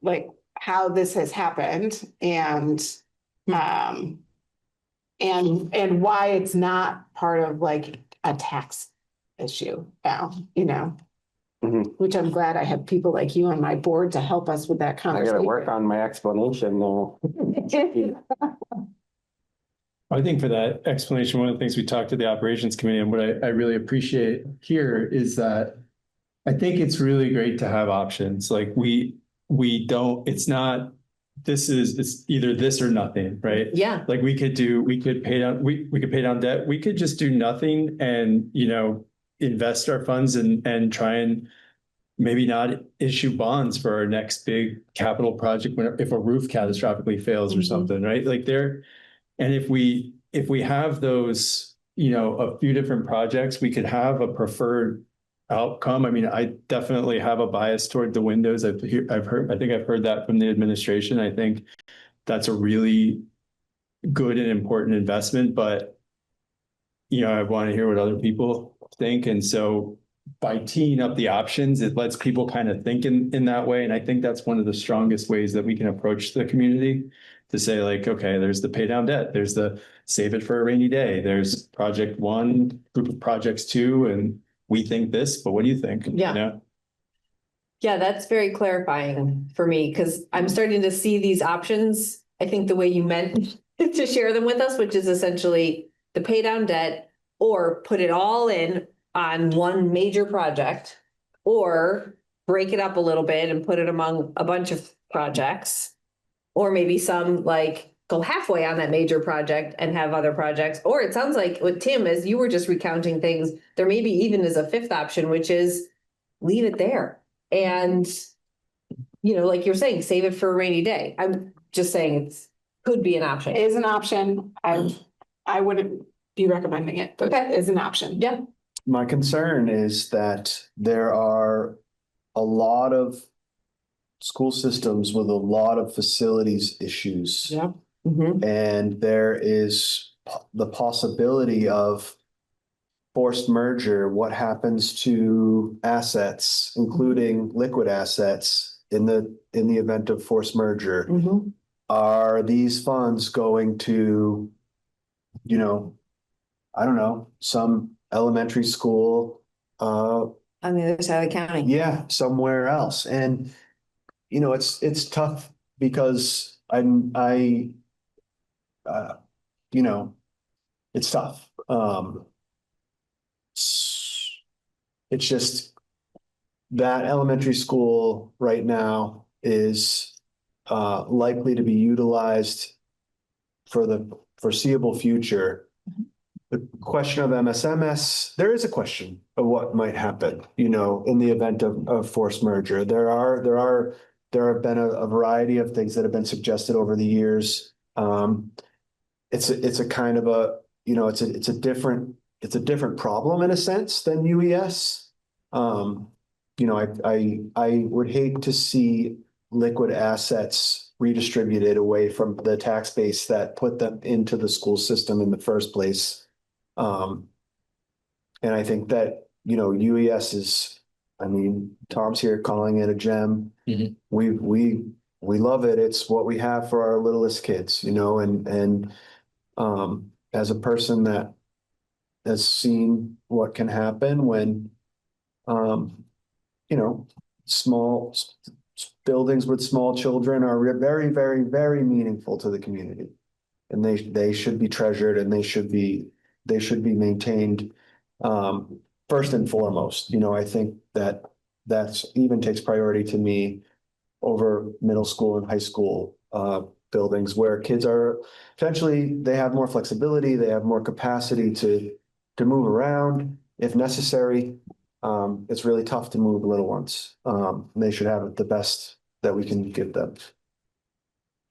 this has happened and why it's not part of a tax issue now, which I'm glad I have people like you on my board to help us with that I conversation. got to work on my explanation though. I think for that explanation, one of the things we talked to the operations committee and what I really appreciate here is that I think it's really great to have options. It's either this or nothing, right? Yeah. We could pay down debt. We could just do nothing and, invest our funds and try and maybe not issue bonds for our next big capital project if a roof catastrophically fails or something, right? And if we have those, a few different projects, we could have a preferred outcome. I mean, I definitely have a bias toward the windows. I think I've heard that from the administration. I think that's a really good and important investment, but I want to hear what other people think. And so by teeing up the options, it lets people kind of think in that way. And I think that's one of the strongest ways that we can approach the community to say okay, there's the pay down debt, there's the save it for a rainy day, there's project one, group of projects two, and we think this, but what do you think? Yeah. Yeah, that's very clarifying for me because I'm starting to see these options. I think the way you meant to share them with us, which is essentially the pay down debt or put it all in on one major project, or break it up a little bit and put it among a bunch of projects. Or maybe some like go halfway on that major project and have other projects. Or it sounds like with Tim, as you were just recounting things, there maybe even is a fifth option, which is leave it there. And, you know, like you're saying, save it for a rainy day. I'm just saying it's could be an option. It is an option. I wouldn't be recommending it, but Okay. it is an option. Yeah. My concern is that there are a lot of school systems with a lot of facilities issues. Yep. Mhm. And there is the possibility of forced merger. What happens to assets, including liquid assets, in the event of forced merger? Mhm. Are these funds going to, you know, I don't know, some elementary school, On the other side of the county. yeah, somewhere else? And, you know, it's tough because you know, it's tough. It's just that elementary school right now is likely to be utilized for the foreseeable future. The question of MSMS, there is a question of what might happen, you know, in the event of forced merger. There have been a variety of things that have been suggested over the years. It's a kind of a, you know, it's a different problem in a sense than UES. You know, I would hate to see liquid assets redistributed away from the tax base that put them into the school system in the first place. And I think that, you know, UES is, I mean, Tom's here calling it a gem. Mhm. We love it. It's what we have for our littlest kids, you know, and as a person that has seen what can happen when, you know, small buildings with small children are very, very, very meaningful to the community. And they should be treasured and they should be maintained first and foremost. You know, I think that's even takes priority to me over middle school and high school buildings where kids are potentially, they have more flexibility, they have more capacity to move around if necessary. It's really tough to move little ones. They should have the best that we can give them.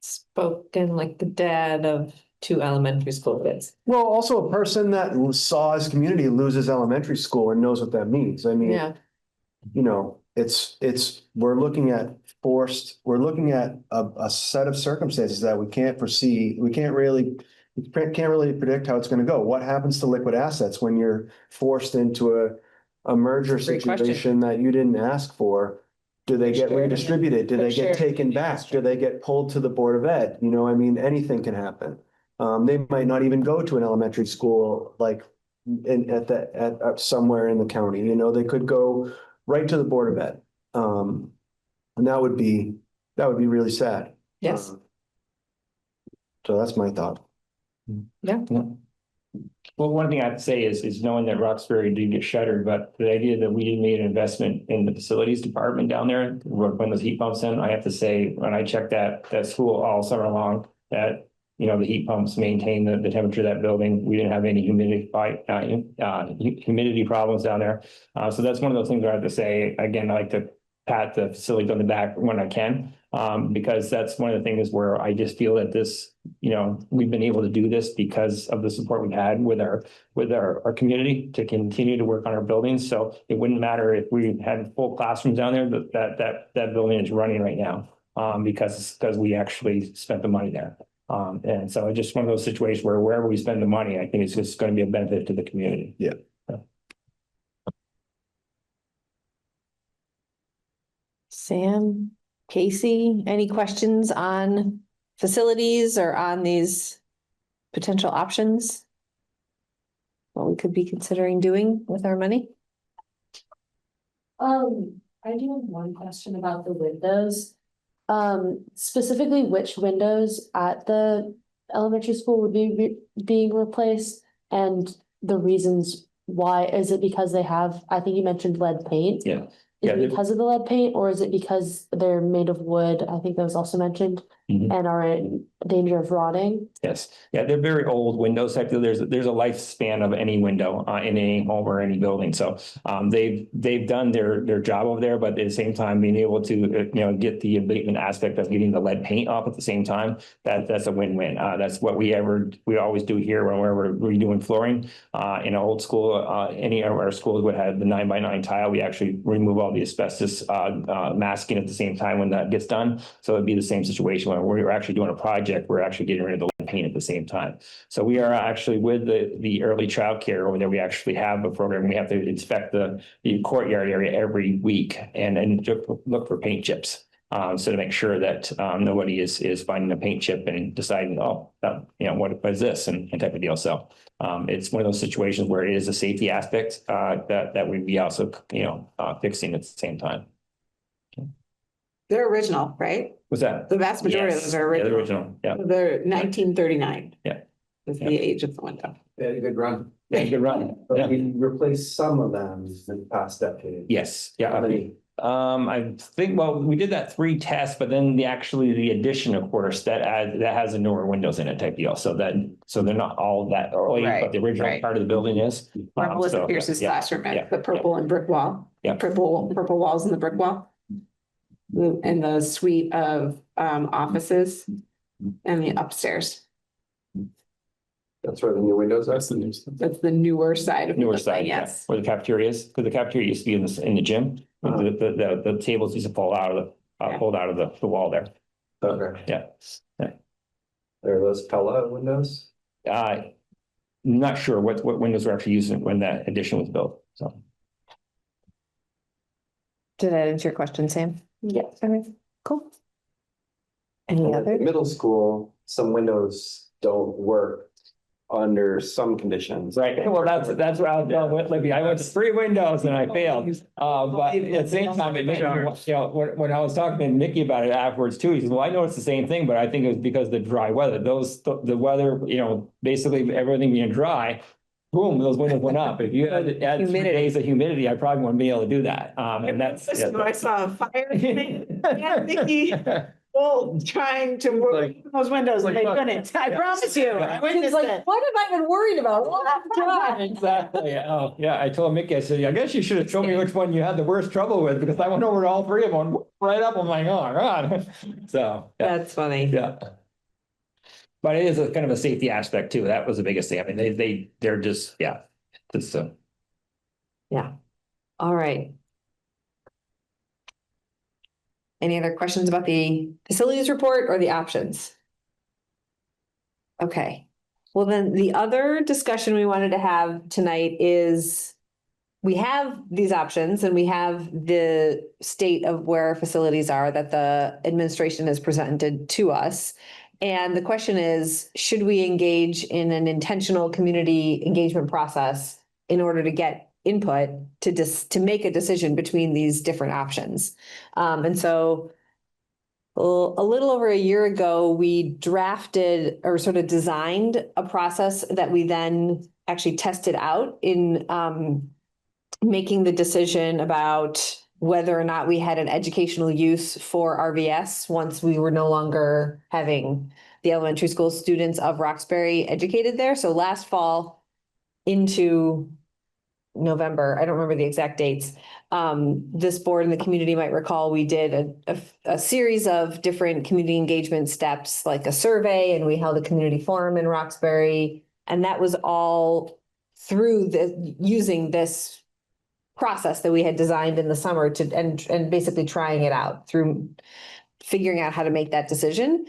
Spoken like the dad of 2 elementary school kids. Well, also a person that saw his community lose his elementary school and knows what that means. I mean, Yeah. you know, we're looking at a set of circumstances that we can't foresee. We can't really predict how it's going to go. What happens to liquid assets when you're forced into a merger Great question. situation that you didn't ask for? Do they get redistributed? Do they get taken back? Do they get pulled to the Board of Ed? You know, I mean, anything can happen. They might not even go to an elementary school like at somewhere in the county. You know, they could go right to the Board of Ed. And that would be really sad. Yes. So that's my thought. Yeah. Well, one thing I have to say is knowing that Roxbury did get shuttered, but the idea that we made an investment in the facilities department down there, when those heat pumps in, I have to say, when I checked that school all summer long, that, you know, the heat pumps maintain the temperature of that building. We didn't have any humidity problems down there. So that's one of those things where I have to say, again, I like to pat the facilities on the back when I can, because that's one of the things where I just feel that this, you know, we've been able to do this because of the support we've had with our community to continue to work on our buildings. So it wouldn't matter if we had full classrooms down there, that building is running right now, because we actually spent the money there. And so it's just one of those situations where wherever we spend the money, I think it's just going to be a benefit to the community. Yeah. Sam, Casey, any questions on facilities or on these potential options? What we could be considering doing with our money? I do have one question about the windows. Specifically, which windows at the elementary school would be being replaced and the reasons why? Is it because they have, I think you mentioned lead paint? Yeah. Is Yeah, it because of the lead paint, or is it because they're made of wood? I think that was also mentioned, Mhm. and are in danger of rotting. Yes, yeah, they're very old windows. There's a lifespan of any window in any home or any building. So they've done their job over there, but at the same time, being able to get the abatement aspect of getting the lead paint off at the same time, that's a win-win. That's what we always do here whenever we're redoing flooring. In an old school, any of our schools would have the 9x9 tile. We actually remove all the asbestos masking at the same time when that gets done. So it'd be the same situation when we're actually doing a project. We're actually getting rid of the lead paint at the same time. So we are actually with the early child care over there. We actually have a program. We have to inspect the courtyard area every week and look for paint chips. So to make sure that nobody is finding a paint chip and deciding, oh, what is this and type of deal. So it's one of those situations where it is a safety aspect that we'd be also fixing at the same time. They're original, right? What's that? The vast majority of Yes. those are Yeah, the original. original. Yeah. They're 1939. Yeah. Is Yeah. the age of the window. They had a good run. Yeah, good run. But Yeah. we replaced some of them in the past decade. Yes. How Yeah. many? I think, well, we did that 3 tests, but then the addition of course that has a newer windows in it type deal. So they're not all that early, but the original Right. part of the building is. Where Melissa So, Pierce's yeah, classroom yeah, at, the purple and brick wall. Yeah. Purple walls and the brick wall. And the suite of offices and the upstairs. That's where the new windows are. That's the new stuff. That's the newer side of the Newer building, side, yeah, yes. where the cafeteria is, because the cafeteria used to be in the gym. The tables used to pull out of the wall there. Okay. Yeah. Are those Pella windows? Not sure what windows were actually used when that addition was built, so. Did that answer your question, Sam? Yes. Okay, cool. Any And at other? the middle school, some windows don't work under some conditions. Right, well, that's what I was dealing with, Libby. I went to 3 windows and I failed. But at the same time, it made me, when I was talking to Mickey about it afterwards too, he says, well, I noticed the same thing, but I think it was because of the dry weather. The weather, basically everything being dry, boom, those windows went up. If you had 3 Humidity. days of humidity, I probably wouldn't be able to do that. And that's. I saw a fire. Yeah, Mickey. Well, trying to work those windows and they couldn't. I promise you. I It's witnessed like, it. what have I been worried about? Exactly. Oh, yeah. I told Mickey, I said, I guess you should have shown me which one you had the worst trouble with because I went over to all 3 of them right up. I'm like, oh, God. So, yeah. That's funny. Yeah. But it is a kind of a safety aspect too. That was the biggest thing. I mean, they're just, yeah. Just, Yeah. All right. Any other questions about the facilities report or the options? Okay. Well, then the other discussion we wanted to have tonight is we have these options and we have the state of where our facilities are that the administration has presented to us. And the question is, should we engage in an intentional community engagement process in order to get input to make a decision between these different options? And so a little over a year ago, we drafted or sort of designed a process that we then actually tested out in making the decision about whether or not we had an educational use for RVS once we were no longer having the elementary school students of Roxbury educated there. So last fall into November, I don't remember the exact dates. This board and the community might recall we did a series of different community engagement steps, like a survey, and we held a community forum in Roxbury. And that was all through using this process that we had designed in the summer and basically trying it out through figuring out how to make that decision.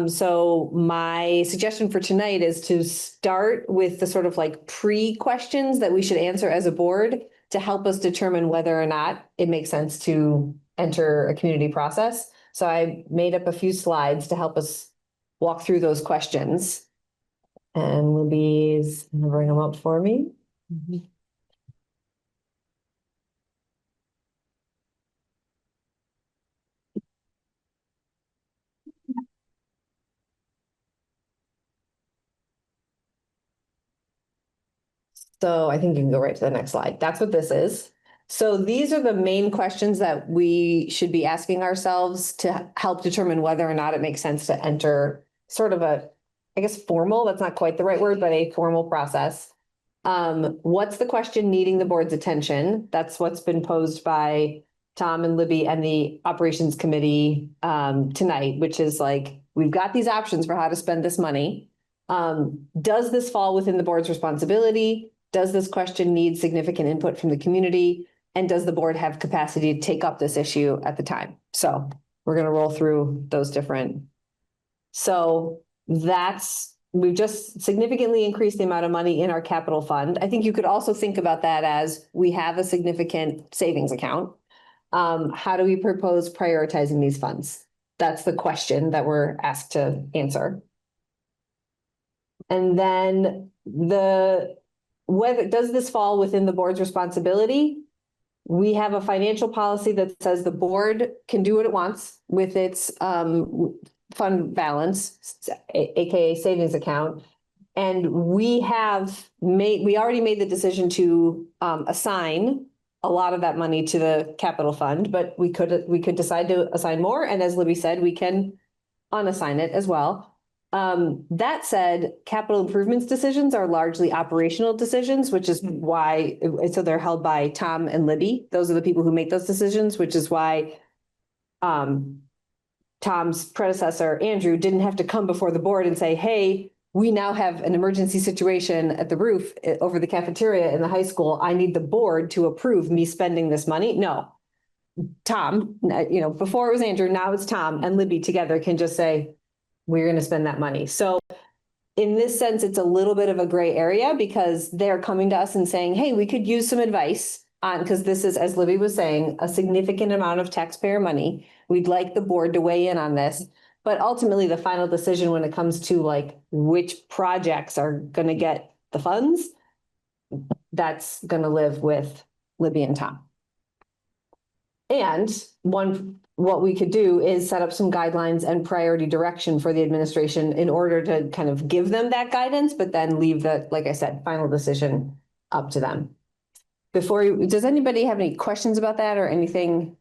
So my suggestion for tonight is to start with the sort of like pre-questions that we should answer as a board to help us determine whether or not it makes sense to enter a community process. So I made up a few slides to help us walk through those questions. And Libby's gonna bring them up for me. So I think you can go right to the next slide. That's what this is. So these are the main questions that we should be asking ourselves to help determine whether or not it makes sense to enter sort of a, I guess, formal, that's not quite the right word, but a formal process. What's the question needing the board's attention? That's what's been posed by Tom and Libby and the operations committee tonight, which is like, we've got these options for how to spend this money. Does this fall within the board's responsibility? Does this question need significant input from the community? And does the board have capacity to take up this issue at the time? So we're going to roll through those different. So we've just significantly increased the amount of money in our capital fund. I think you could also think about that as we have a significant savings account. How do we propose prioritizing these funds? That's the question that we're asked to answer. And then whether does this fall within the board's responsibility? We have a financial policy that says the board can do what it wants with its fund balance, AKA savings account. And we already made the decision to assign a lot of that money to the capital fund, but we could decide to assign more. And as Libby said, we can unassign it as well. That said, capital improvements decisions are largely operational decisions, which is why, so they're held by Tom and Libby. Those are the people who make those decisions, which is why Tom's predecessor, Andrew, didn't have to come before the board and say, hey, we now have an emergency situation at the roof over the cafeteria in the high school. I need the board to approve me spending this money. No. Tom, before it was Andrew, now it's Tom and Libby together can just say, we're going to spend that money. So in this sense, it's a little bit of a gray area because they're coming to us and saying, hey, we could use some advice on, because this is, as Libby was saying, a significant amount of taxpayer money. We'd like the board to weigh in on this. But ultimately, the final decision when it comes to like which projects are going to get the funds, that's going to live with Libby and Tom. And what we could do is set up some guidelines and priority direction for the administration in order to kind of give them that guidance, but then leave the, like I said, final decision up to them. Does anybody have any questions about that or anything?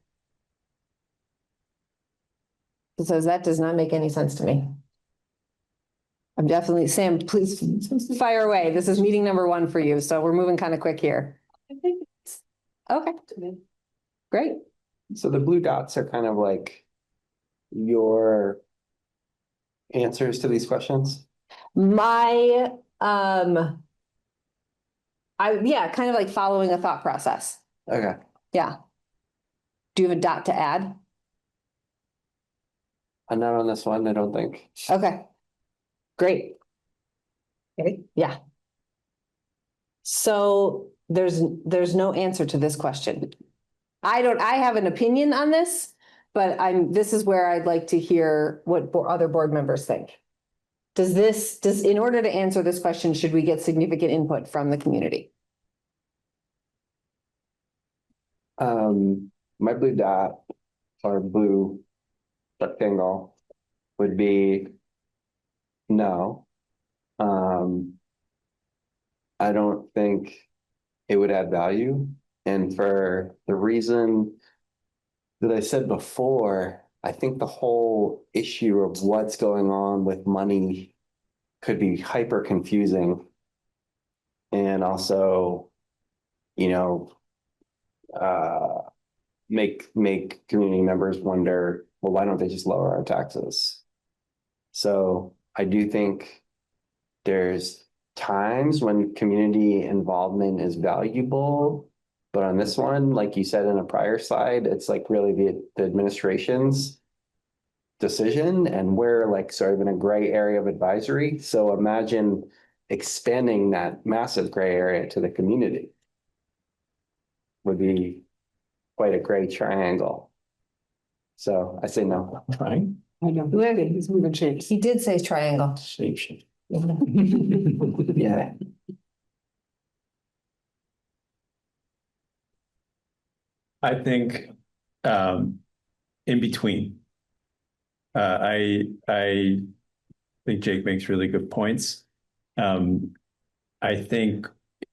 Because that does not make any sense to me. I'm definitely, Sam, please fire away. This is meeting number 1 for you, so we're moving kind of quick here. Okay, great. So the blue dots are kind of like your answers to these questions? Yeah, kind of like following a thought process. Okay. Yeah. Do you have a dot to add? I'm not on this one, I don't think. Okay. Great. Okay. Yeah. So there's no answer to this question. I have an opinion on this, but this is where I'd like to hear what other board members think. In order to answer this question, should we get significant input from the community? My blue dot or blue rectangle would be no. I don't think it would add value. And for the reason that I said before, I think the whole issue of what's going on with money could be hyper confusing. And also, make community members wonder, well, why don't they just lower our taxes? So I do think there's times when community involvement is valuable, but on this one, like you said in a prior slide, it's like really the administration's decision, and we're like sort of in a gray area of advisory. So imagine expanding that massive gray area to the community would be quite a gray triangle. So I say no. Right? I know, he's moving shapes. He did say triangle. Shape shift. Yeah. I think in between. I think Jake makes really good points. I think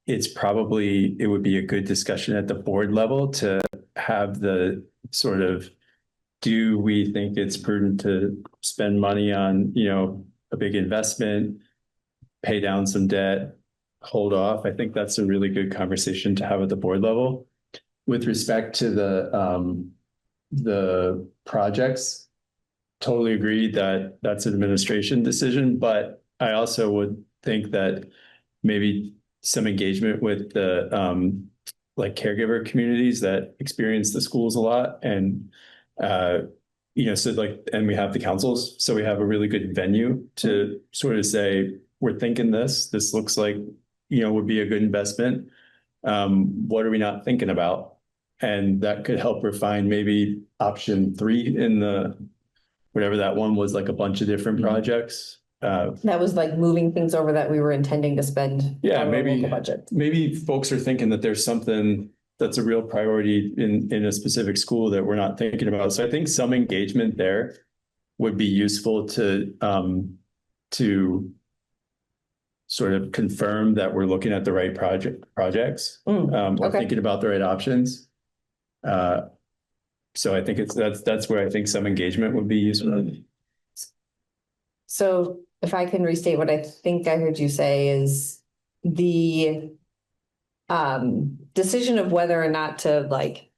it's probably, it would be a good discussion at the board level to have the sort of, do we think it's prudent to spend money on, a big investment, pay down some debt, hold off? I think that's a really good conversation to have at the board level. With respect to the projects, totally agree that that's an administration decision, but I also would think that maybe some engagement with the like caregiver communities that experience the schools a lot, and so like, and we have the councils, so we have a really good venue to sort of say, we're thinking this looks like, would be a good investment. What are we not thinking about? And that could help refine maybe option 3 in the, whatever that one was, like a bunch of different projects. That was like moving things over that we were intending to spend. Yeah, out of our local budget. maybe folks are thinking that there's something that's a real priority in a specific school that we're not thinking about. So I think some engagement there would be useful to sort of confirm that we're looking at the right projects, or okay. thinking about the right options. So I think that's where I think some engagement would be useful. So if I can restate what I think I heard you say is the decision of whether or not to like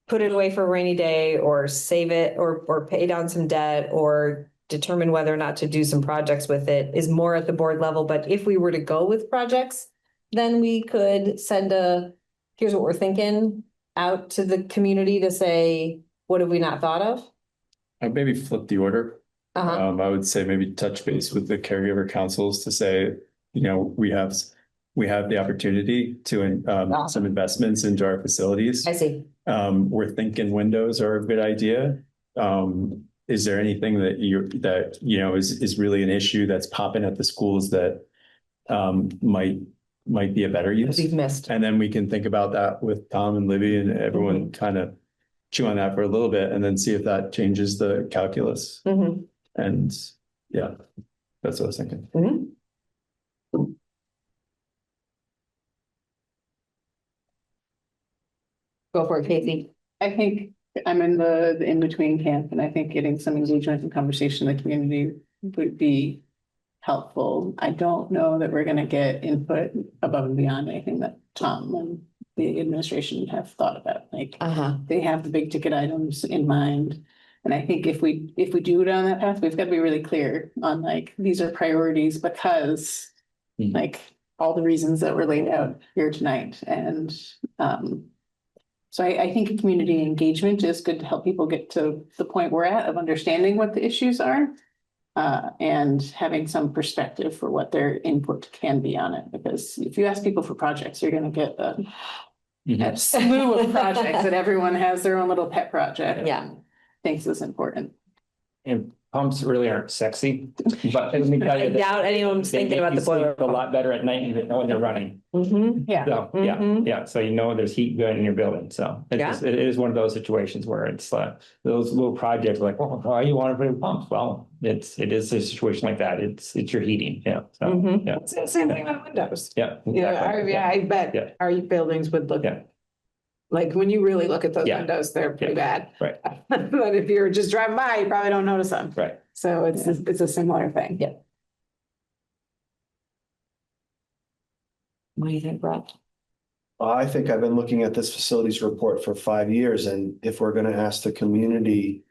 put it away for a rainy day or save it or pay down some debt or determine whether or not to do some projects with it is more at the board level. But if we were to go with projects, then we could send here's what we're thinking out to the community to say, what have we not thought of? I'd maybe flip the order. Uh-huh. I would say maybe touch base with the caregiver councils to say, we have the opportunity to some investments into our facilities. I see. We're thinking windows are a good idea. Is there anything that is really an issue that's popping at the schools that might be a better use? We've missed. And then we can think about that with Tom and Libby and everyone, kind of chew on that for a little bit and then see if that changes the calculus. And yeah, that's what I was thinking. Go for it, Casey. I think I'm in the in-between camp, and I think getting some engagement and conversation in the community would be helpful. I don't know that we're gonna get input above and beyond anything that Tom and the administration have thought about. Like, they have the big ticket items in mind. And I think if we do go down that path, we've got to be really clear on like, these are priorities because like all the reasons that were laid out here tonight. And so I think community engagement is good to help people get to the point we're at of understanding what the issues are. And having some perspective for what their input can be on it. Because if you ask people for projects, you're going to get a slew of projects that everyone has their own little pet project. Yeah. Thinks is important. And pumps really aren't sexy, but let me tell you. I doubt anyone's they thinking make about you the boiler sleep a lot better at night even when they're running. Yeah. So, yeah. So there's heat going in your building. So it is one of those situations where it's those little projects like, oh, why you want to put in pumps? Well, it is a situation like that. It's your heating. Yeah. So yeah. It's the same thing on windows. Yeah. Exactly. I bet our buildings would look like when you really look at those windows, they're pretty bad. Right. But if you're just driving by, you probably don't notice them. Right. So it's a similar thing. Yeah. What do you think, Brett? I think I've been looking at this facilities report for 5 years, and if we're gonna ask the community,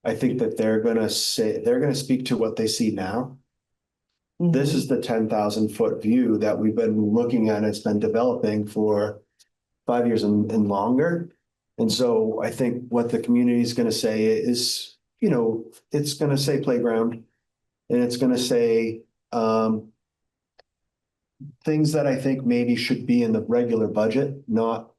I think that they're gonna speak to what they see now. This is the 10,000 foot view that we've been looking at. It's been developing for 5 years and longer. And so I think what the community is going to say is, it's going to say playground, and it's going to say things that I think maybe should be in the regular budget, not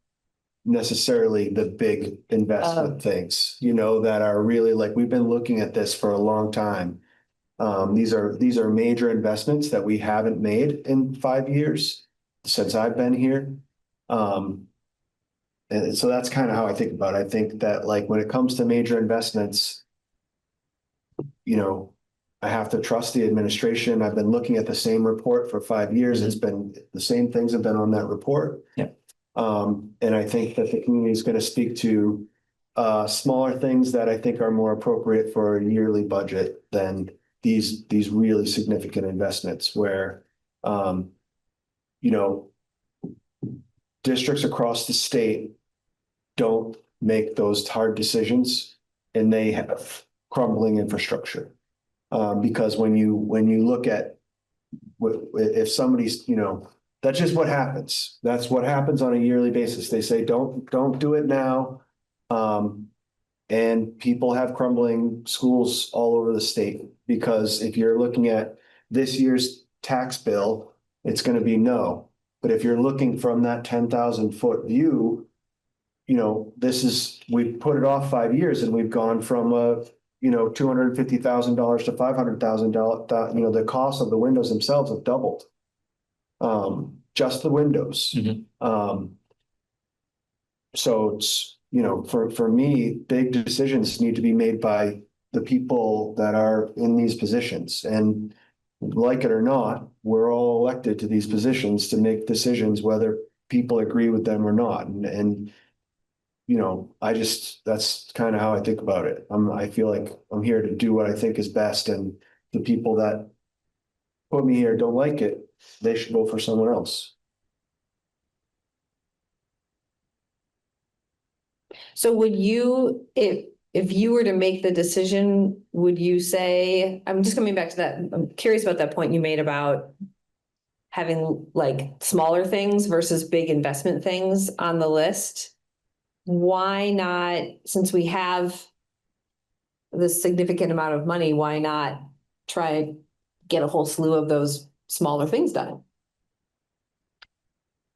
necessarily the big investment things, that are really like, we've been looking at this for a long time. These are major investments that we haven't made in 5 years since I've been here. And so that's kind of how I think about it. I think that like when it comes to major investments, I have to trust the administration. I've been looking at the same report for 5 years. It's been, the same things have been on that report. Yeah. And I think that the community is going to speak to smaller things that I think are more appropriate for a yearly budget than these really significant investments where, you know, districts across the state don't make those hard decisions and they have crumbling infrastructure. Because when you look at if somebody's, you know, that's just what happens. That's what happens on a yearly basis. They say, don't do it now. And people have crumbling schools all over the state, because if you're looking at this year's tax bill, it's going to be no. But if you're looking from that 10,000-foot view, you know, we put it off 5 years and we've gone from $250,000 to $500,000. You know, the cost of the windows themselves have doubled. Just the windows. So it's, you know, for me, big decisions need to be made by the people that are in these positions. And like it or not, we're all elected to these positions to make decisions, whether people agree with them or not. And you know, that's kind of how I think about it. I feel like I'm here to do what I think is best, and the people that put me here don't like it, they should vote for someone else. So would you, if you were to make the decision, would you say, I'm just coming back to that, I'm curious about that point you made about having like smaller things versus big investment things on the list. Why not, since we have this significant amount of money, why not try get a whole slew of those smaller things done?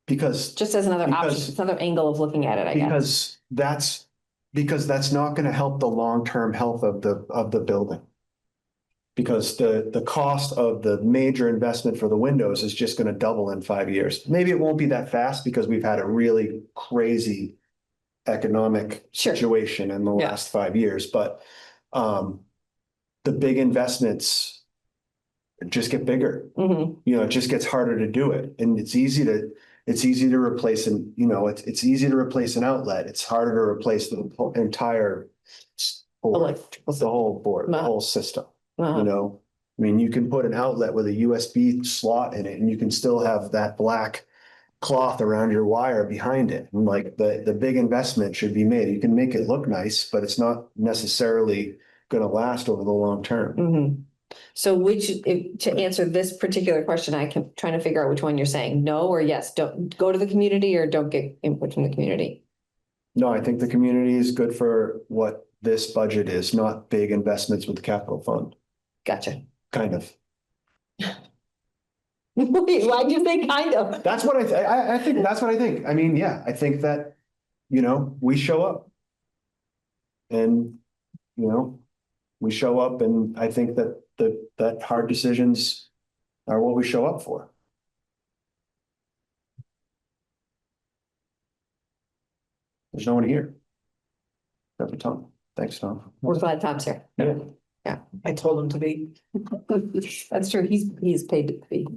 Because Just as another option, it's another angle of looking at it, I guess. Because that's not going to help the long-term health of the building. Because the cost of the major investment for the windows is just going to double in 5 years. Maybe it won't be that fast because we've had a really crazy economic situation in the last 5 years, but the big investments just get bigger. You know, it just gets harder to do it, and it's easy to replace it's easy to replace an outlet. It's harder to replace the entire board, the whole board, the whole system. You know, I mean, you can put an outlet with a USB slot in it, and you can still have that black cloth around your wire behind it. And like the big investment should be made. You can make it look nice, but it's not necessarily going to last over the long term. So to answer this particular question, I can trying to figure out which one you're saying, no or yes, don't go to the community or don't get input from the community. No, I think the community is good for what this budget is, not big investments with the capital fund. Gotcha. Kind of. Wait, why'd you say kind of? That's what I think that's what I think. I mean, yeah, I think that, you know, we show up. And, you know, we show up, and I think that that hard decisions are what we show up for. There's no one here. Except for Tom. Thanks, Tom. We're glad Tom's here. Yeah. I told him to be. That's true. He's paid to be.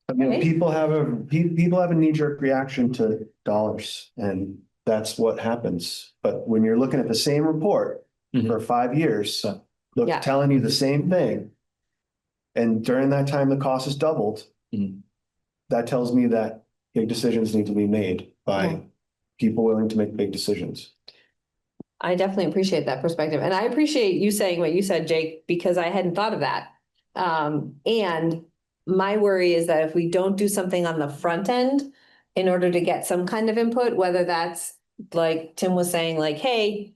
I mean, people have a knee-jerk reaction to dollars, and that's what happens. But when you're looking at the same report for 5 years, telling you the same thing, and during that time the cost has doubled, that tells me that big decisions need to be made by people willing to make big decisions. I definitely appreciate that perspective. And I appreciate you saying what you said, Jake, because I hadn't thought of that. And my worry is that if we don't do something on the front end in order to get some kind of input, whether that's like Tim was saying, like, hey,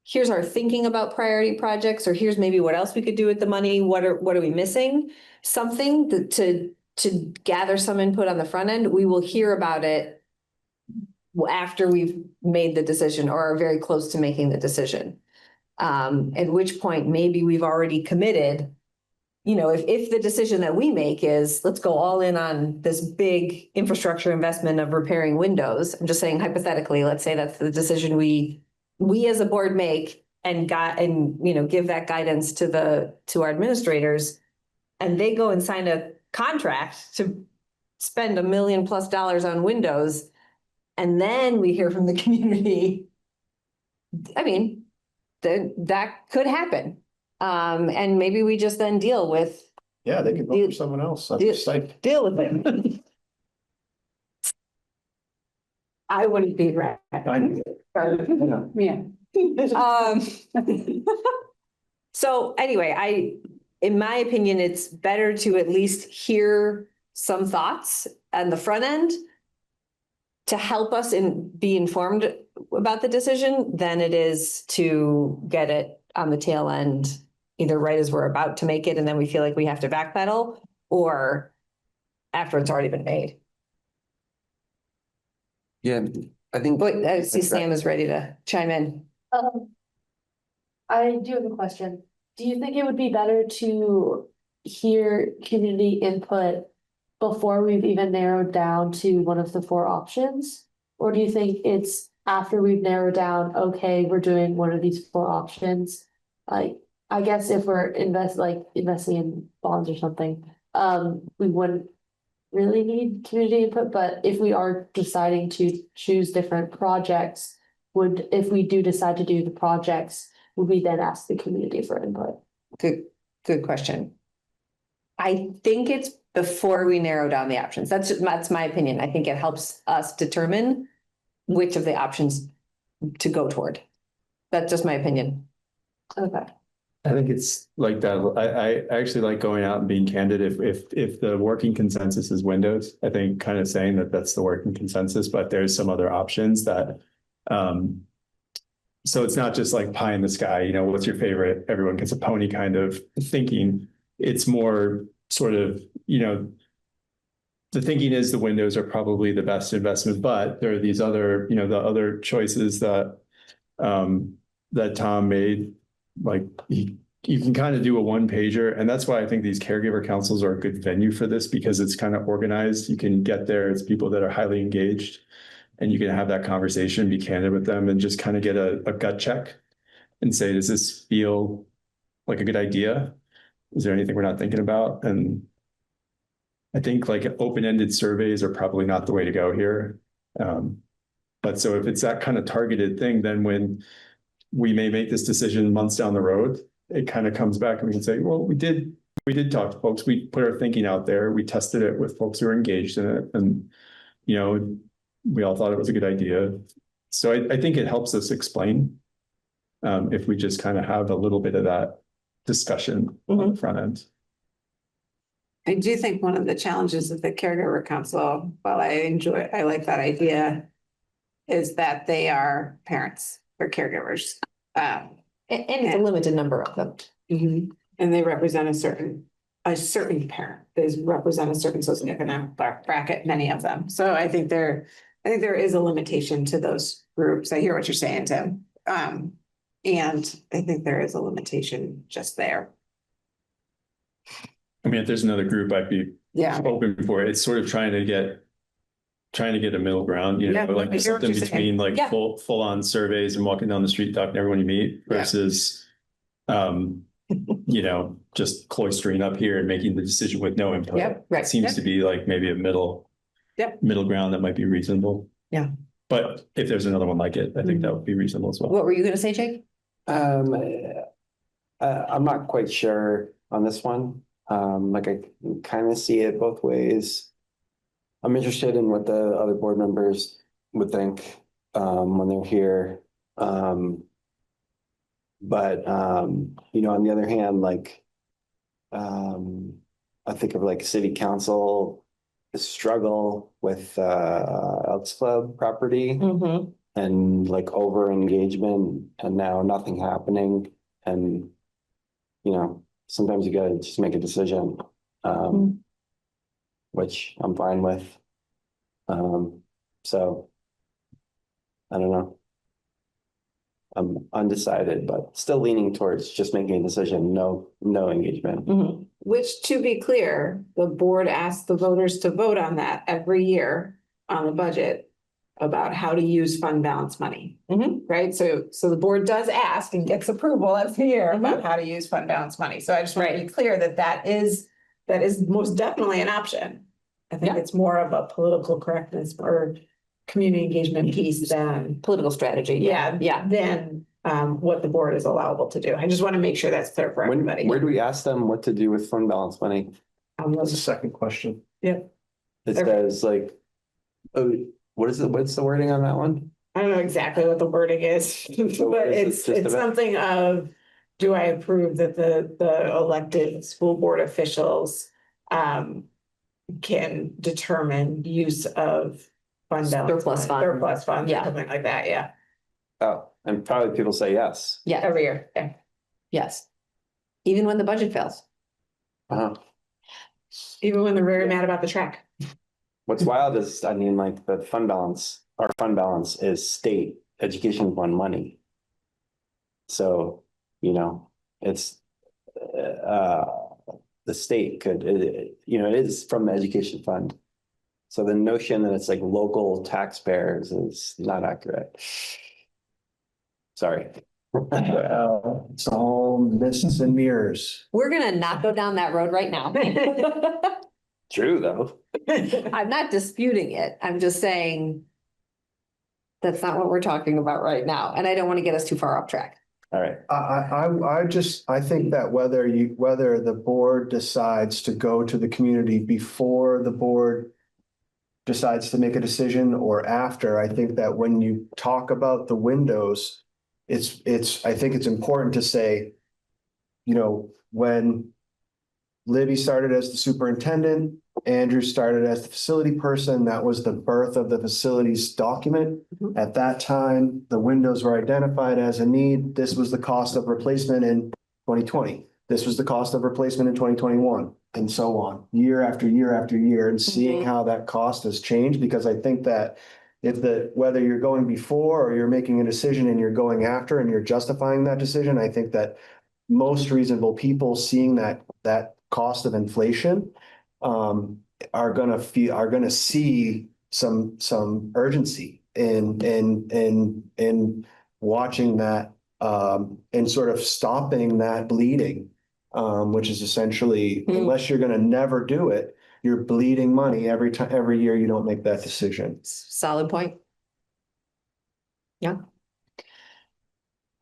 here's our thinking about priority projects, or here's maybe what else we could do with the money. What are we missing? Something to gather some input on the front end. We will hear about it after we've made the decision or are very close to making the decision. At which point maybe we've already committed, you know, if the decision that we make is let's go all in on this big infrastructure investment of repairing windows. I'm just saying hypothetically, let's say that's the decision we as a board make, and give that guidance to our administrators, and they go and sign a contract to spend $1 million+ on windows, and then we hear from the community. I mean, that could happen. And maybe we just then deal with Yeah, they could vote for someone else. That's deal- just like, deal with it. I wouldn't be right. Yeah. So anyway, in my opinion, it's better to at least hear some thoughts on the front end to help us be informed about the decision than it is to get it on the tail end, either right as we're about to make it and then we feel like we have to backpedal, or after it's already been made. Yeah, I think. But I see Sam is ready to chime in. I do have a question. Do you think it would be better to hear community input before we've even narrowed down to one of the 4 options? Or do you think it's after we've narrowed down, okay, we're doing one of these 4 options? Like, I guess if we're investing in bonds or something, we wouldn't really need community input, but if we are deciding to choose different projects, if we do decide to do the projects, would we then ask the community for input? Good question. I think it's before we narrow down the options. That's my opinion. I think it helps us determine which of the options to go toward. That's just my opinion. Okay. I think it's like that. I actually like going out and being candid. If the working consensus is windows, I think kind of saying that that's the working consensus, but there's some other options that, so it's not just like pie in the sky, what's your favorite? Everyone gets a pony kind of thinking. It's more sort of, the thinking is the windows are probably the best investment, but there are these other, the other choices that, that Tom made, like you can kind of do a 1-pager. And that's why I think these caregiver councils are a good venue for this, because it's kind of organized. You can get there. It's people that are highly engaged, and you can have that conversation, be candid with them, and just kind of get a gut check and say, does this feel like a good idea? Is there anything we're not thinking about? And I think like open-ended surveys are probably not the way to go here. But so if it's that kind of targeted thing, then when we may make this decision months down the road, it kind of comes back and we can say, well, we did talk to folks. We put our thinking out there. We tested it with folks who are engaged in it. And, we all thought it was a good idea. So I think it helps us explain if we just kind of have a little bit of that discussion on the front end. I do think one of the challenges of the caregiver council, while I like that idea, is that they are parents or caregivers. And it's a limited number of them. And they represent a certain parent. They represent a certain socioeconomic bracket, many of them. So I think there is a limitation to those groups. I hear what you're saying, Tim. And I think there is a limitation just there. I mean, if there's another group, I'd be open for it. It's sort of trying to get a middle ground, like something between like full on surveys and walking down the street talking to everyone you meet versus, just cloistering up here and making the decision with no input. It seems to be like maybe a middle ground that might be reasonable. Yeah. But if there's another one like it, I think that would be reasonable as well. What were you going to say, Jake? I'm not quite sure on this one. Like I kind of see it both ways. I'm interested in what the other board members would think when they're here. But on the other hand, like I think of like city council struggle with Elks Club property and like over engagement and now nothing happening. And sometimes you gotta just make a decision, which I'm fine with. So I don't know. I'm undecided, but still leaning towards just making a decision, no engagement. Which, to be clear, the board asks the voters to vote on that every year on the budget. about how to use fund balance money. Mhm. Right? So the board does ask and gets approval every year about how to use fund balance money. So I just want to be clear that that is most definitely an option. I think Yeah. it's more of a political correctness or community engagement piece than, Political strategy. Yeah. than what the board is allowable to do. I just want to make sure that's clear for everybody. Where do we ask them what to do with fund balance money? That's the second question. It Okay. says like, oh, what's the wording on that one? I don't know exactly what the wording is, but Is it it's just about- something of, do I approve that the elected school board officials can determine use of fund balance? Surplus fund. Surplus funds, or Yeah. something like that, yeah, Oh, and probably people say yes. Yeah. every year, yeah. Yes. Even when the budget fails. Uh-huh. Even when they're very mad about the track. What's wild is, I mean, like the fund balance, our fund balance is state education fund money. So, you know, it's, the state could, you know, it is from the education fund. So the notion that it's like local taxpayers is not accurate. Sorry. Well, it's all mists and mirrors. We're gonna not go down that road right now. True, though. I'm not disputing it. I'm just saying that's not what we're talking about right now. And I don't want to get us too far off track. All right. I think that whether the board decides to go to the community before the board decides to make a decision or after, I think that when you talk about the windows, I think it's important to say, you know, when Libby started as the superintendent, Andrew started as the facility person, that was the birth of the facilities document. At that time, the windows were identified as a need. This was the cost of replacement in 2020. This was the cost of replacement in 2021, and so on, year after year after year, and seeing how that cost has changed, because I think that whether you're going before or you're making a decision and you're going after and you're justifying that decision, I think that most reasonable people seeing that cost of inflation are gonna see some urgency in watching that and sort of stopping that bleeding, which is essentially, unless you're gonna never do it, you're bleeding money every year you don't make that decision. Solid point. Yeah.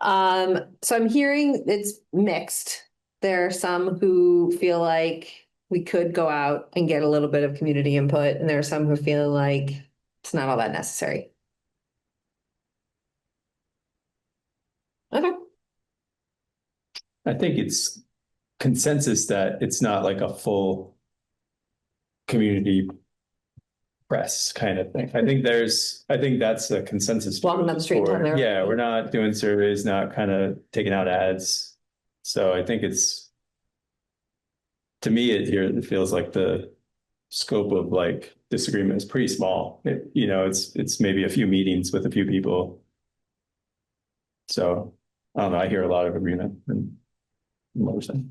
So I'm hearing it's mixed. There are some who feel like we could go out and get a little bit of community input, and there are some who feel like it's not all that necessary. Okay. I think it's consensus that it's not like a full community press kind of thing. I think that's a consensus. Walking down the street and telling everyone. Yeah, we're not doing surveys, not kind of taking out ads. So I think to me, it feels like the scope of like disagreement is pretty small. It's maybe a few meetings with a few people. So I don't know, I hear a lot of agreement and what we're saying.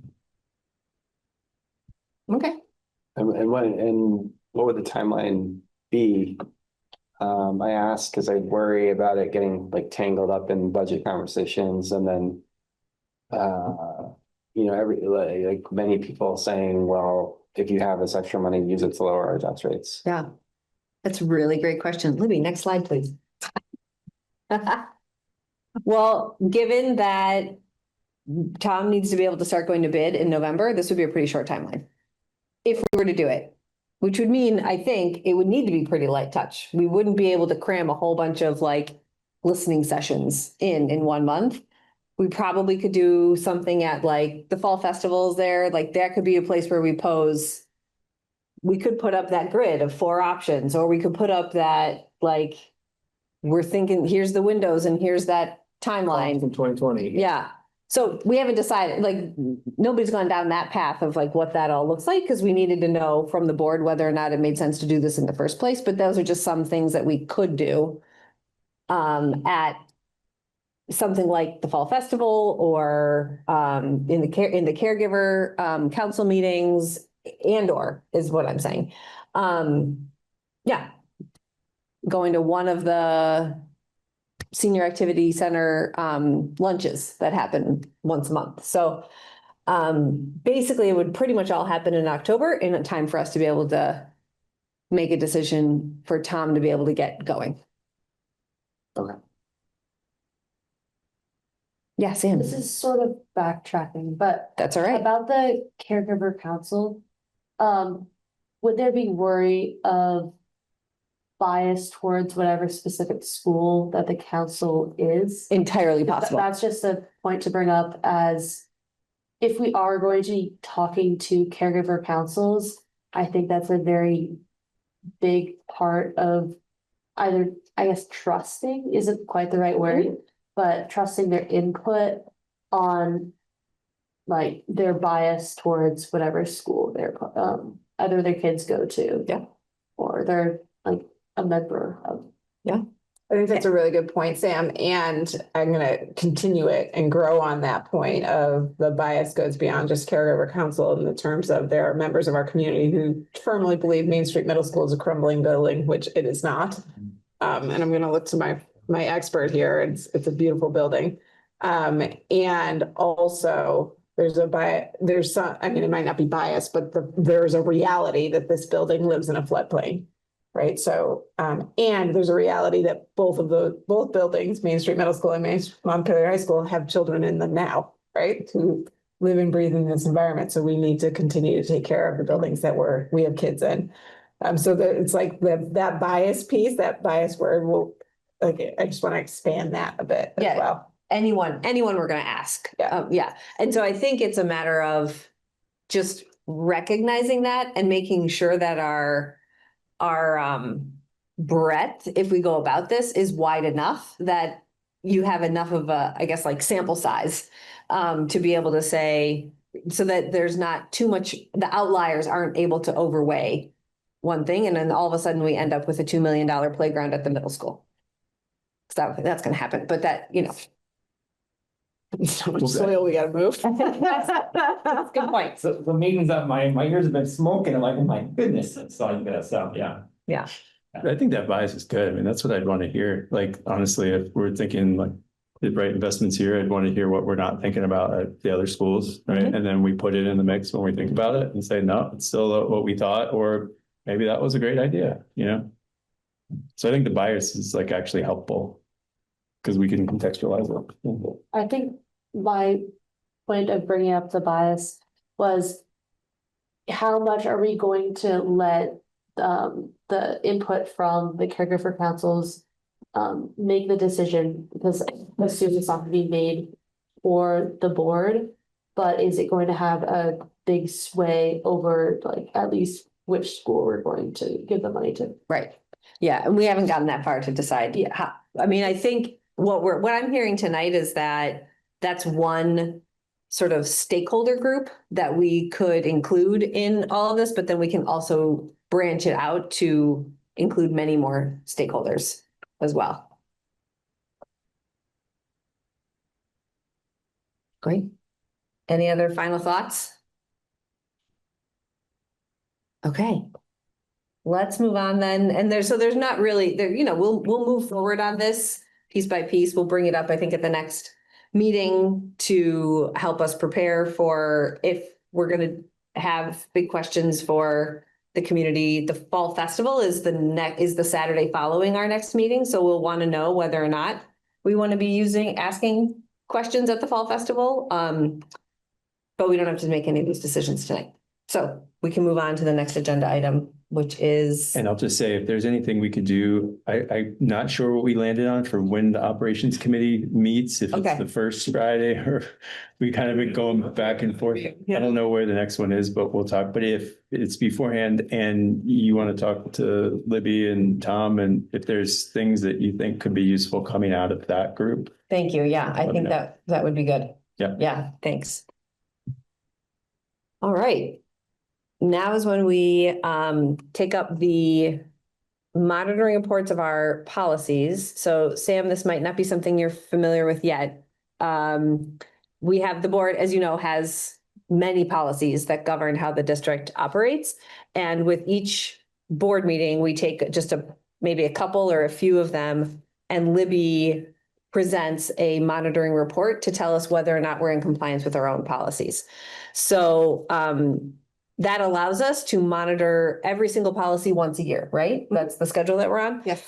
Okay. And what would the timeline be? I ask because I worry about it getting like tangled up in budget conversations, and then like many people saying, well, if you have this extra money, use it to lower our tax rates. Yeah. That's a really great question. Libby, next slide, please. Well, given that Tom needs to be able to start going to bid in November, this would be a pretty short timeline. If we were to do it, which would mean, I think it would need to be pretty light touch. We wouldn't be able to cram a whole bunch of like listening sessions in 1 month. We probably could do something at like the fall festivals there, like that could be a place where we could put up that grid of 4 options, or we could put up that, like, we're thinking, here's the windows and here's that timeline. From 2020. Yeah. So we haven't decided, like, nobody's gone down that path of like what that all looks like, because we needed to know from the board whether or not it made sense to do this in the first place. But those are just some things that we could do at something like the fall festival, or in the caregiver council meetings, or is what I'm saying. Yeah. going to one of the senior activity center lunches that happen once a month. So basically it would pretty much all happen in October in a time for us to be able to make a decision for Tom to be able to get going. Okay. Yeah, Sam, This is sort of backtracking, but that's all right. about the caregiver council, would there be worry of bias towards whatever specific school that the council is? Entirely possible. That's just a point to bring up, as if we are going to be talking to caregiver councils, I think that's a very big part of either, I guess, trusting isn't quite the right word, but trusting their input on like their bias towards whatever school they're either their kids go to. Yeah. Or they're like a member of. I think that's a really good point, Sam, and I'm gonna continue it and grow on that point of the bias goes beyond just caregiver council in the terms of there are members of our community who firmly believe Main Street Middle School is a crumbling building, which it is not. And I'm gonna look to my expert here. It's a beautiful building. And also there's some, I mean, it might not be biased, but there's a reality that this building lives in a floodplain. Right, so, and there's a reality that both buildings, Main Street Middle School and Montpelier High School, have children in them now, right? Who live and breathe in this environment, so we need to continue to take care of the buildings that we have kids in. So it's like that bias piece, that bias word will, like, I just want to expand that a bit as well. Anyone we're gonna ask. Yeah, and so I think it's a matter of just recognizing that and making sure that our breadth, if we go about this, is wide enough that you have enough of a, I guess, like sample size to be able to say, so that there's not too much, the outliers aren't able to overweigh one thing, and then all of a sudden we end up with a $2 million playground at the middle school. So that's gonna happen, but that, So much soil we gotta move. that's a good point. So the meetings that my ears have been smoking, I'm like, oh my goodness, it's like this, so, yeah. Yeah. I think that bias is good. I mean, that's what I'd want to hear. Like, honestly, if we're thinking like the right investments here, I'd want to hear what we're not thinking about at the other schools, right? Mhm. And then we put it in the mix when we think about it and say, no, it's still what we thought, or maybe that was a great idea, So I think the bias is like actually helpful because we can contextualize it. I think my point of bringing up the bias was how much are we going to let the input from the caregiver councils make the decision, because the student's not gonna be made for the board, but is it going to have a big sway over like at least which school we're going to give the money to? Right. Yeah, and we haven't gotten that far to decide yet. I mean, I think what I'm hearing tonight is that that's one sort of stakeholder group that we could include in all of this, but then we can also branch it out to include many more stakeholders as well. Great. Any other final thoughts? Okay. Let's move on then. And there's not really there, we'll move forward on this piece by piece. We'll bring it up, I think, at the next meeting to help us prepare for if we're going to have big questions for the community. The fall festival is the Saturday following our next meeting. So we'll want to know whether or not we want to be asking questions at the fall festival. But we don't have to make any of these decisions tonight. So we can move on to the next agenda item, which is. And I'll just say, if there's anything we could do, I'm not sure what we landed on for when the operations committee meets, if Okay. it's the first Friday, or we kind of been going back and forth. I don't know where the next one is, but we'll talk. But if it's beforehand and you want to talk to Libby and Tom, and if there's things that you think could be useful coming out of that group. Thank you. Yeah, I think that would be good. Yeah. Yeah, thanks. All right. Now is when we take up the monitoring reports of our policies. So Sam, this might not be something you're familiar with yet. We have the board, as you know, has many policies that govern how the district operates. And with each board meeting, we take just a maybe a couple or a few of them, and Libby presents a monitoring report to tell us whether or not we're in compliance with our own policies. So that allows us to monitor every single policy once a year, right? That's the schedule that we're on. Yes.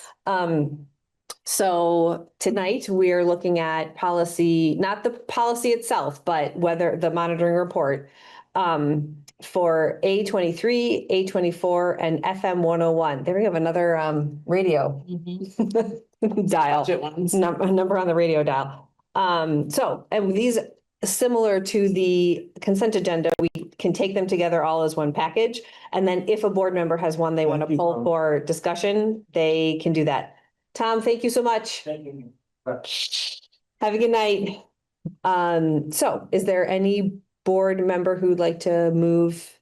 So tonight we are looking at policy, not the policy itself, but whether the monitoring report for A23, A24, and FM 101. There we have another radio dial. Budget ones. Number on the radio dial. And these, similar to the consent agenda, we can take them together all as one package. And then if a board member has one they want to pull for discussion, they can do that. Tom, thank you so much. Thank you. Have a good night. So is there any board member who'd like to move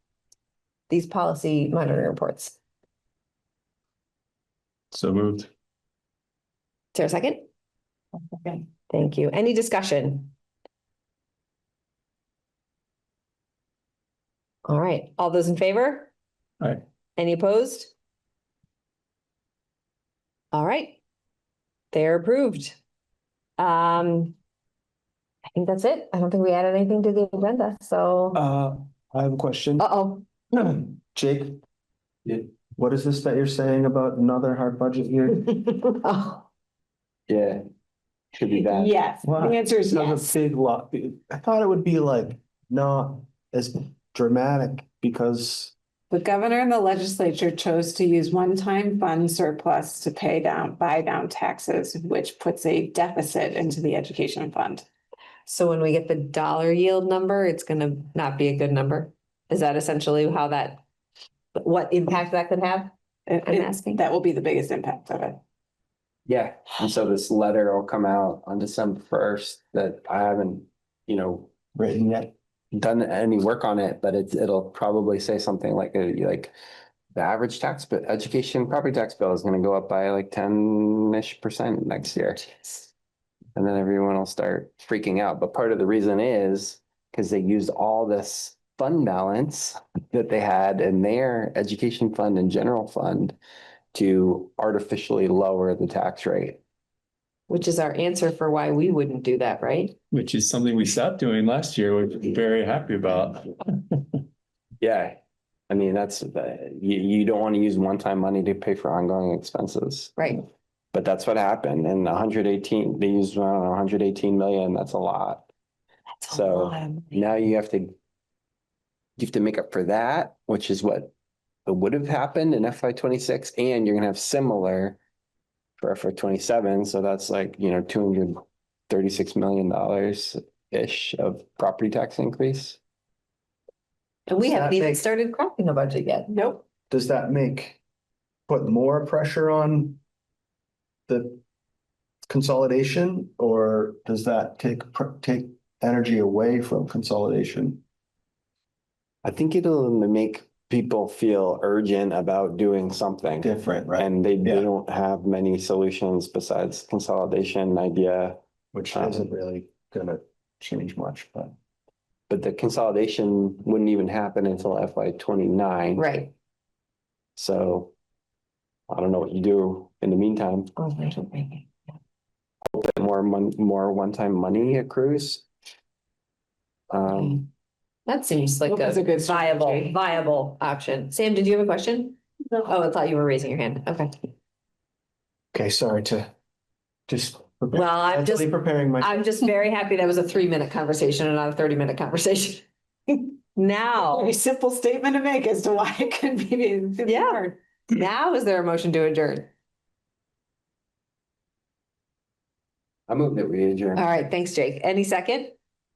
these policy monitoring reports? So moved. Is there a second? Okay. Thank you. Any discussion? All right, all those in favor? Aye. Any opposed? All right. They're approved. I think that's it. I don't think we added anything to the agenda, so. I have a question. Uh-oh. Jake? What is this that you're saying about another hard budget year? Oh, Yeah, should be bad. Yes, the answer is There's yes. a big lot. I thought it would be like not as dramatic because The governor and the legislature chose to use one-time fund surplus to buy down taxes, which puts a deficit into the education fund. so when we get the dollar yield number, it's gonna not be a good number? Is that essentially how that, what impact that could have? I'm asking. That will be the biggest impact of it. Yeah, and so this letter will come out on December 1st that I haven't, written yet. done any work on it, but it'll probably say something like the average tax, but education property tax bill is gonna go up by like 10-ish% next year. And then everyone will start freaking out. But part of the reason is because they used all this fund balance that they had in their education fund and general fund to artificially lower the tax rate. Which is our answer for why we wouldn't do that, right? Which is something we stopped doing last year, which we're very happy about. Yeah, I mean, that's, you don't want to use one-time money to pay for ongoing expenses. Right. But that's what happened. And 118, they used, I don't know, 118 million, that's a lot. That's a So lot of money. now you have to make up for that, which is what would have happened in FY 26, and you're gonna have similar for FY 27. So that's like, $236 million-ish of property tax increase. And we Does haven't that even make- started crafting a budget yet. Nope. Does that put more pressure on the consolidation, or does that take energy away from consolidation? I think it'll make people feel urgent about doing something. Different, right? And they Yeah. don't have many solutions besides consolidation idea. Which isn't really gonna change much, but. But the consolidation wouldn't even happen until FY 29. Right. So I don't know what you do in the meantime. More one-time money accrues. That seems like That's a good strategy. viable option. Sam, did you have a question? No. Oh, I thought you were raising your hand. Okay. Okay, sorry to just. Well, mentally preparing my. I'm just very happy that was a 3-minute conversation and not a 30-minute conversation. Now, Very simple statement to make as to why it could be. Yeah. now is there a motion to adjourn? I moved that we adjourn. All right, thanks, Jake. Any second?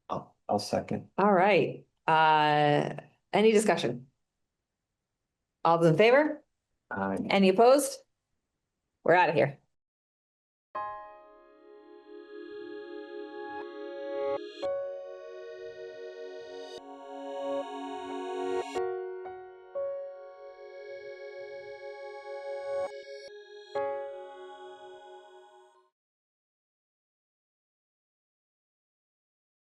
I'll second. All right. Any discussion? All those in favor? Any opposed? We're out of here.